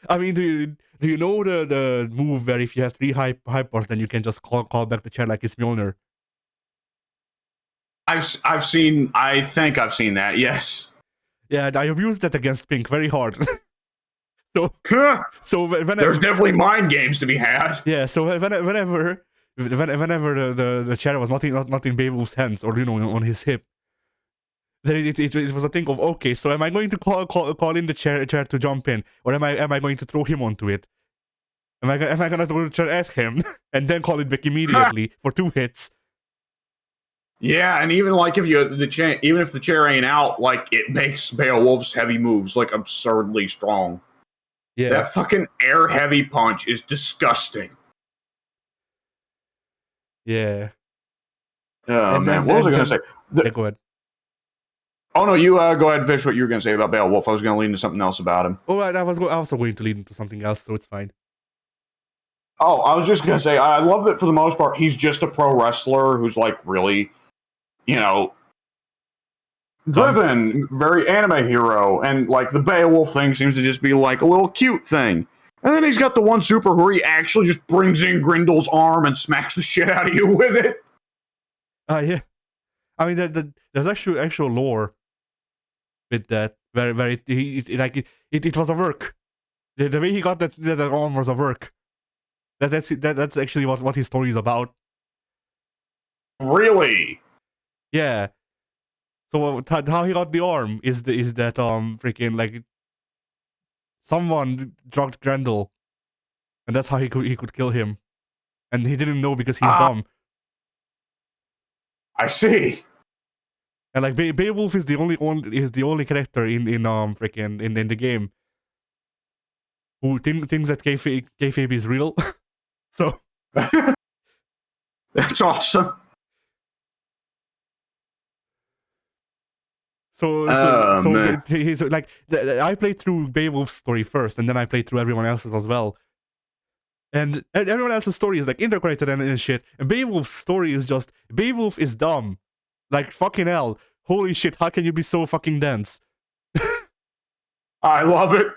[SPEAKER 2] I mean, do you know the move where if you have 3 high bars, then you can just call back the chair like it's Mjolnir?
[SPEAKER 1] I think I've seen that. Yes.
[SPEAKER 2] Yeah, I abused that against Pink very hard. So
[SPEAKER 1] there's definitely mind games to be had.
[SPEAKER 2] Yeah, so whenever the chair was not in Beowulf's hands or on his hip, then it was a thing of, okay, so am I going to call in the chair to jump in, or am I going to throw him onto it? Am I gonna throw the chair at him and then call it back immediately for 2 hits?
[SPEAKER 1] Yeah, and even like even if the chair ain't out, like it makes Beowulf's heavy moves like absurdly strong. Yeah, that fucking air heavy punch is disgusting.
[SPEAKER 2] Yeah.
[SPEAKER 1] Oh man, what was I gonna say?
[SPEAKER 2] Yeah, go ahead.
[SPEAKER 1] Oh no, you go ahead and finish what you were gonna say about Beowulf. I was gonna lead into something else about him.
[SPEAKER 2] Oh, I was also going to lead into something else, so it's fine.
[SPEAKER 1] Oh, I was just gonna say, I love that for the most part, he's just a pro wrestler who's like really, driven, very anime hero, and like the Beowulf thing seems to just be like a little cute thing. And then he's got the one super where he actually just brings in Grindel's arm and smacks the shit out of you with it.
[SPEAKER 2] Yeah. I mean, there's actual lore with that, where it was a work. The way he got that arm was a work. That's actually what his story is about.
[SPEAKER 1] Really?
[SPEAKER 2] Yeah. So how he got the arm is that freaking like someone drugged Grendel, and that's how he could kill him, and he didn't know because he's dumb.
[SPEAKER 1] I see.
[SPEAKER 2] And like Beowulf is the only character in the game who thinks that kayfabe is real. So
[SPEAKER 1] that's awesome.
[SPEAKER 2] So he's like, I played through Beowulf's story first, and then I played through everyone else's as well. And everyone else's story is like interconnected and shit. And Beowulf's story is just, Beowulf is dumb. Like, fucking hell. Holy shit, how can you be so fucking dense?
[SPEAKER 1] I love it.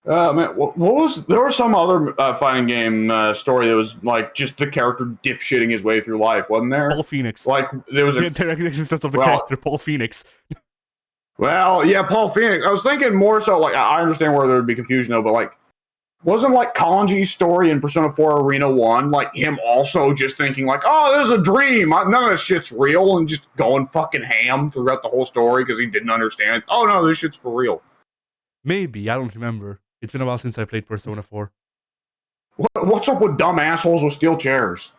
[SPEAKER 1] Man, what was there was some other fighting game story that was like just the character dipshitting his way through life, wasn't there?
[SPEAKER 2] Paul Phoenix.
[SPEAKER 1] Like there was
[SPEAKER 2] The entire existence of the
[SPEAKER 1] well,
[SPEAKER 2] character Paul Phoenix.
[SPEAKER 1] well, yeah, Paul Phoenix. I was thinking more so like I understand where there would be confusion though, but like wasn't like Kanji's story in Persona 4 Arena 1 like him also just thinking like, oh, this is a dream. None of this shit's real, and just going fucking ham throughout the whole story because he didn't understand. Oh no, this shit's for real.
[SPEAKER 2] Maybe, I don't remember. It's been a while since I played Persona 4.
[SPEAKER 1] What's up with dumb assholes with steel chairs?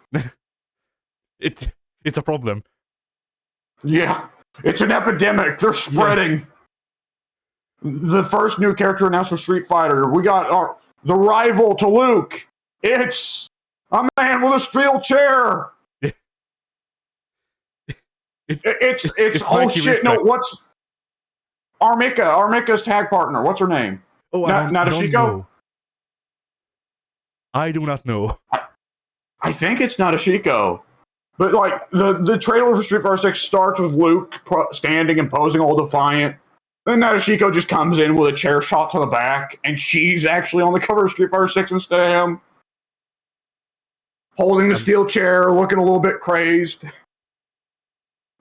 [SPEAKER 2] It's a problem.
[SPEAKER 1] Yeah, it's an epidemic. They're spreading. Yeah. The first new character announced for Street Fighter. We got the rival to Luke. It's a man with a steel chair. It's oh shit. No, what's Armika? Armika's tag partner. What's her name?
[SPEAKER 2] Oh,
[SPEAKER 1] Nadeshiko?
[SPEAKER 2] I do not know.
[SPEAKER 1] I think it's Nadeshiko. But like the trailer for Street Fighter 6 starts with Luke standing and posing all defiant. Then Nadeshiko just comes in with a chair shot to the back, and she's actually on the cover of Street Fighter 6 instead of him. Holding the steel chair, looking a little bit crazed.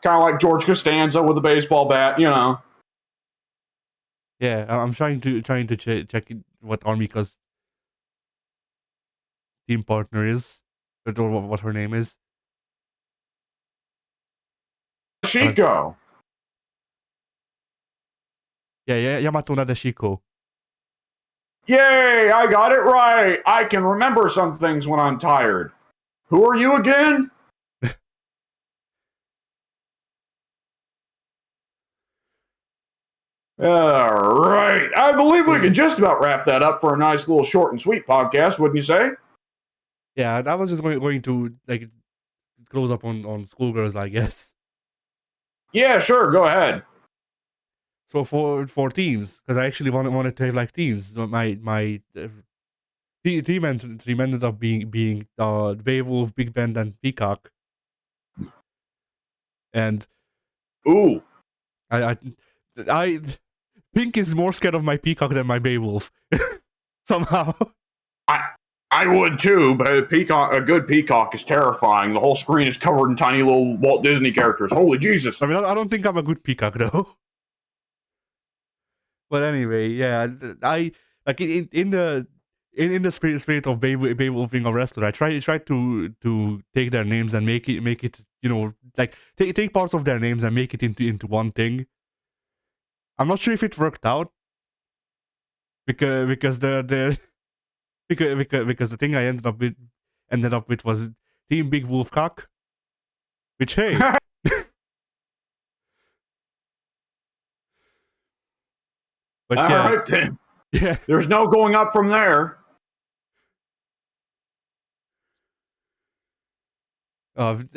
[SPEAKER 1] Kind of like George Costanza with a baseball bat, you know.
[SPEAKER 2] Yeah, I'm trying to check what Armika's team partner is, or what her name is.
[SPEAKER 1] Shiko.
[SPEAKER 2] Yeah, Yamato Nadeshiko.
[SPEAKER 1] Yay, I got it right. I can remember some things when I'm tired. Who are you again? All right. I believe we can just about wrap that up for a nice little short and sweet podcast, wouldn't you say?
[SPEAKER 2] Yeah, I was just going to like close up on Schoolgirls, I guess.
[SPEAKER 1] Yeah, sure. Go ahead.
[SPEAKER 2] So for teams, because I actually wanted to have like teams. My team ended up being Beowulf, Big Ben, and Peacock. And
[SPEAKER 1] ooh,
[SPEAKER 2] I Pink is more scared of my Peacock than my Beowulf. Somehow.
[SPEAKER 1] I would too, but a good peacock is terrifying. The whole screen is covered in tiny little Walt Disney characters. Holy Jesus!
[SPEAKER 2] I mean, I don't think I'm a good peacock though. But anyway, yeah, I like in the spirit of Beowulf being a wrestler. I try to take their names and make it like take parts of their names and make it into one thing. I'm not sure if it worked out because the thing I ended up with was Team Big Wolf Cock, which hey. But
[SPEAKER 1] all right, then. Yeah, there's no going up from there.
[SPEAKER 2] And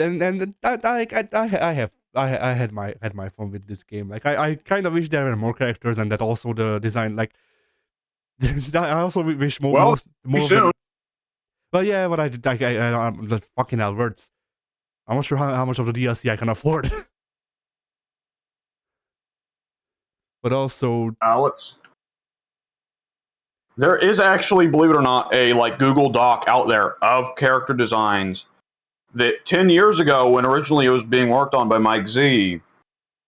[SPEAKER 2] I had my fun with this game. Like I kind of wish there were more characters, and that also the design like. I also wish more
[SPEAKER 1] soon.
[SPEAKER 2] Well, yeah, but I'm the fucking Alberts. I'm not sure how much of the DLC I can afford. But also,
[SPEAKER 1] Alex, there is actually, believe it or not, a like Google Doc out there of character designs that 10 years ago, when originally it was being worked on by Mike Z,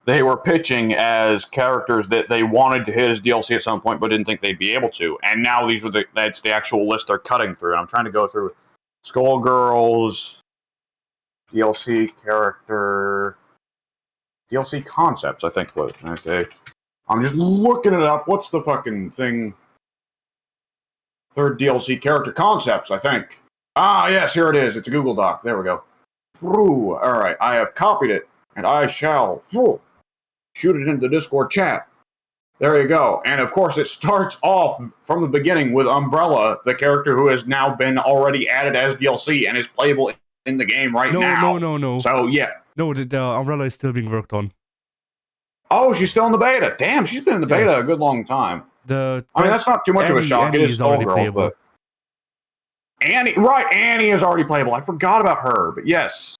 [SPEAKER 1] they were pitching as characters that they wanted to hit as DLC at some point, but didn't think they'd be able to. And now that's the actual list they're cutting through. And I'm trying to go through Skullgirls, DLC character, DLC concepts, I think was. Okay. I'm just looking it up. What's the fucking thing? Third DLC character concepts, I think. Ah, yes, here it is. It's a Google Doc. There we go. All right, I have copied it, and I shall shoot it into the Discord chat. There you go. And of course, it starts off from the beginning with Umbrella, the character who has now been already added as DLC and is playable in the game now.
[SPEAKER 2] No.
[SPEAKER 1] So, yeah.
[SPEAKER 2] No, the Umbrella is still being worked on.
[SPEAKER 1] Oh, she's still in the beta. Damn, she's been in the beta a good long time. I mean, that's not too much of a shock. It is Skullgirls, but Annie is already playable. I forgot about her, but yes.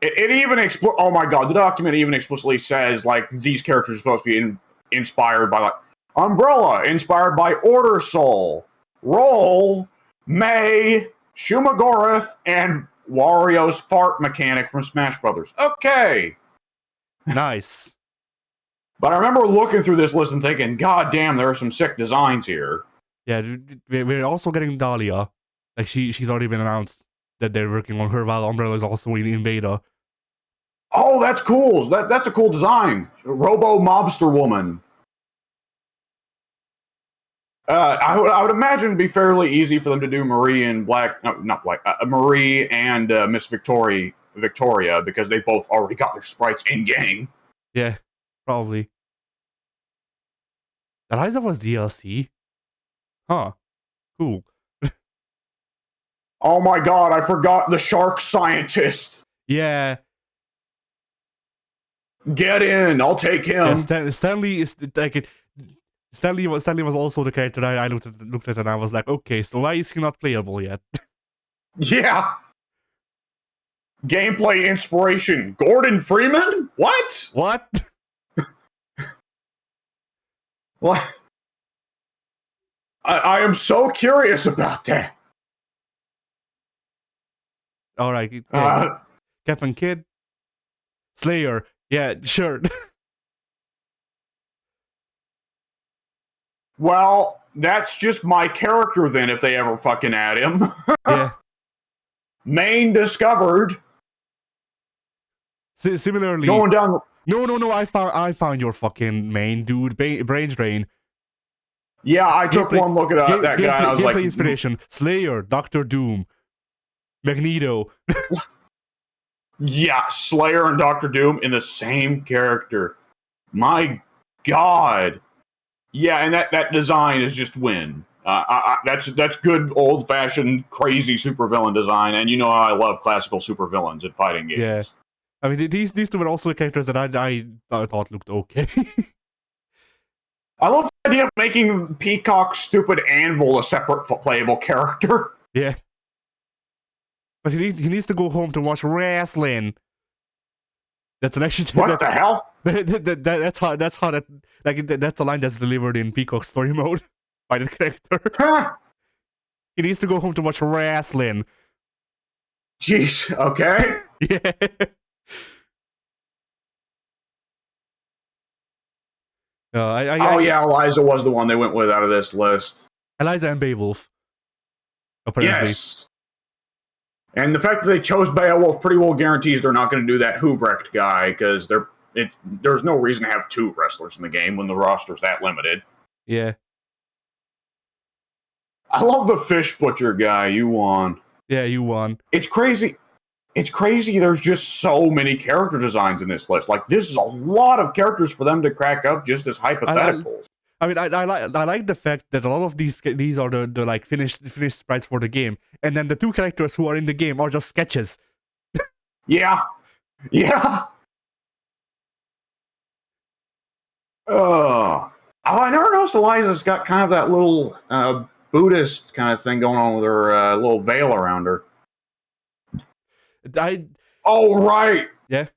[SPEAKER 1] It even oh my god, the document even explicitly says like these characters are supposed to be inspired by like Umbrella, inspired by Order Soul, Roll, May, Shumagorath, and Wario's fart mechanic from Smash Brothers. Okay.
[SPEAKER 2] Nice.
[SPEAKER 1] But I remember looking through this list and thinking, God damn, there are some sick designs here.
[SPEAKER 2] Yeah, we're also getting Dahlia. Like she's already been announced that they're working on her, while Umbrella is also in beta.
[SPEAKER 1] Oh, that's cool. That's a cool design. Robo Mobster Woman. I would imagine it'd be fairly easy for them to do Marie and Marie and Miss Victoria because they both already got their sprites in game.
[SPEAKER 2] Yeah, probably. Eliza was DLC. Huh. Cool.
[SPEAKER 1] Oh my god, I forgot the shark scientist.
[SPEAKER 2] Yeah.
[SPEAKER 1] Get in, I'll take him.
[SPEAKER 2] Yeah, Stanley is like Stanley was also the character that I looked at and I was like, okay, so why is he not playable yet?
[SPEAKER 1] Yeah. Gameplay inspiration. Gordon Freeman? What?
[SPEAKER 2] What?
[SPEAKER 1] What? I am so curious about that.
[SPEAKER 2] Alright. Captain Kidd. Slayer. Yeah, sure.
[SPEAKER 1] Well, that's just my character then if they ever fucking add him.
[SPEAKER 2] Yeah.
[SPEAKER 1] Main discovered.
[SPEAKER 2] Similarly.
[SPEAKER 1] Going down the...
[SPEAKER 2] No, I found your fucking main dude, Brain Drain.
[SPEAKER 1] Yeah, I took one look at that guy and I was like...
[SPEAKER 2] inspiration. Slayer, Doctor Doom, Magneto.
[SPEAKER 1] Yeah, Slayer and Doctor Doom in the same character. My god. Yeah, and that design is just win. That's good old-fashioned crazy supervillain design, and you know how I love classical supervillains in fighting games.
[SPEAKER 2] Yeah. I mean, these two were also the characters that I thought looked okay.
[SPEAKER 1] I love the idea of making Peacock's stupid anvil a separate playable character.
[SPEAKER 2] Yeah. But he needs to go home to watch wrestling. That's an actually...
[SPEAKER 1] What the hell?
[SPEAKER 2] That's a line that's delivered in Peacock's story mode by the character.
[SPEAKER 1] Huh?
[SPEAKER 2] He needs to go home to watch wrestling.
[SPEAKER 1] Jeez, okay.
[SPEAKER 2] Yeah.
[SPEAKER 1] Yeah, Eliza was the one they went with out of this list.
[SPEAKER 2] Eliza and Beowulf. Apparently.
[SPEAKER 1] Yes. And the fact that they chose Beowulf pretty well guarantees they're not going to do that Hubrecht guy, because there's no reason to have two wrestlers in the game when the roster's that limited.
[SPEAKER 2] Yeah.
[SPEAKER 1] I love the fish butcher guy. You won.
[SPEAKER 2] Yeah, you won.
[SPEAKER 1] It's crazy. It's crazy there's just so many character designs in this list. Like, this is a lot of characters for them to crack up just as hypotheticals.
[SPEAKER 2] I like the fact that a lot of these are the like finished sprites for the game, and then the two characters who are in the game are just sketches.
[SPEAKER 1] Yeah. Yeah. I never noticed Eliza's got kind of that little Buddhist kind of thing going on with her little veil around her. Oh, right.
[SPEAKER 2] Yeah.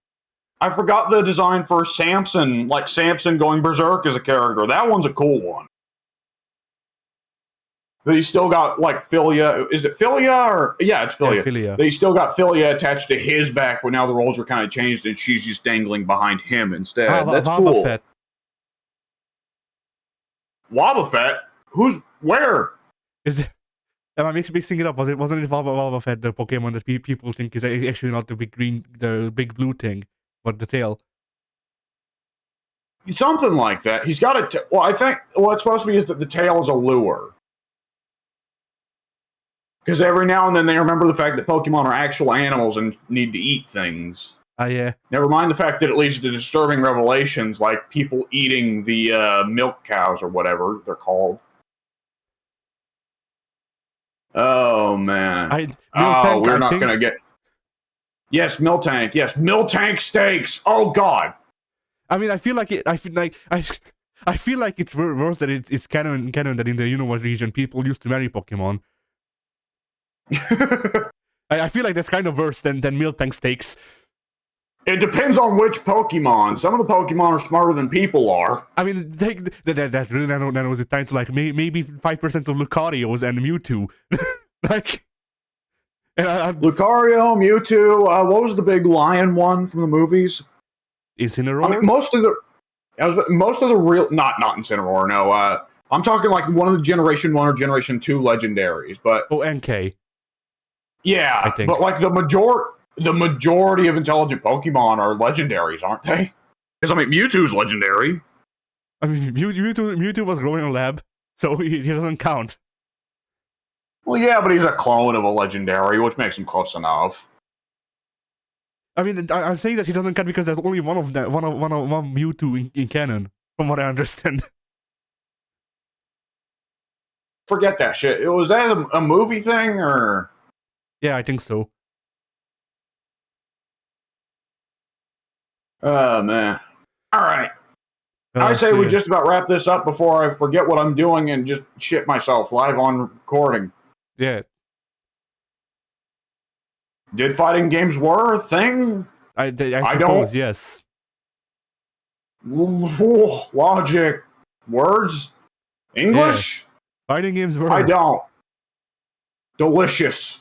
[SPEAKER 1] I forgot the design for Samson, like Samson going berserk as a character. That one's a cool one. They still got, like, Philia. Is it Philia? Or yeah, it's Philia.
[SPEAKER 2] Yeah, Philia.
[SPEAKER 1] They still got Philia attached to his back, but now the roles are kind of changed, and she's just dangling behind him instead. That's cool.
[SPEAKER 2] Fett.
[SPEAKER 1] Wobbuffet? Where?
[SPEAKER 2] Is it? Am I mixing it up? Wasn't it Wobbuffet, the Pokemon that people think is actually not the big blue thing, but the tail?
[SPEAKER 1] Something like that. He's got a... Well, I think what's supposed to be is that the tail is a lure. Because every now and then they remember the fact that Pokemon are actual animals and need to eat things.
[SPEAKER 2] Yeah.
[SPEAKER 1] Never mind the fact that it leads to disturbing revelations like people eating the milk cows or whatever they're called. Oh, man. We're not going to get... Yes, Miltank. Yes, Miltank steaks. Oh, God.
[SPEAKER 2] I mean, I feel like it's worse that it's canon that in the Unova region people used to marry Pokemon. I feel like that's kind of worse than Miltank steaks.
[SPEAKER 1] It depends on which Pokemon. Some of the Pokemon are smarter than people are.
[SPEAKER 2] I mean, that really nano was a time to like maybe 5% of Lucarios and Mewtwo. Like, and
[SPEAKER 1] Lucario, Mewtwo. What was the big lion one from the movies?
[SPEAKER 2] Incineroar?
[SPEAKER 1] I mean, most of the real not Incineroar. No, I'm talking like one of the Generation 1 or Generation 2 legendaries. But
[SPEAKER 2] NK.
[SPEAKER 1] Yeah,
[SPEAKER 2] I think.
[SPEAKER 1] But like the majority of intelligent Pokemon are legendaries, aren't they? Because I mean, Mewtwo's legendary.
[SPEAKER 2] I mean, Mewtwo was growing in a lab, so he doesn't count.
[SPEAKER 1] Well, yeah, but he's a clone of a legendary, which makes him close enough.
[SPEAKER 2] I mean, I'm saying that he doesn't count because there's only one Mewtwo in canon, from what I understand.
[SPEAKER 1] Forget that shit. Was that a movie thing, or?
[SPEAKER 2] Yeah, I think so.
[SPEAKER 1] Oh, man. All right. I say we just about wrap this up before I forget what I'm doing and just shit myself live on recording.
[SPEAKER 2] Yeah.
[SPEAKER 1] Did fighting games were a thing?
[SPEAKER 2] I suppose, yes.
[SPEAKER 1] Logic. Words? English?
[SPEAKER 2] Yeah. Fighting games were.
[SPEAKER 1] I don't. Delicious.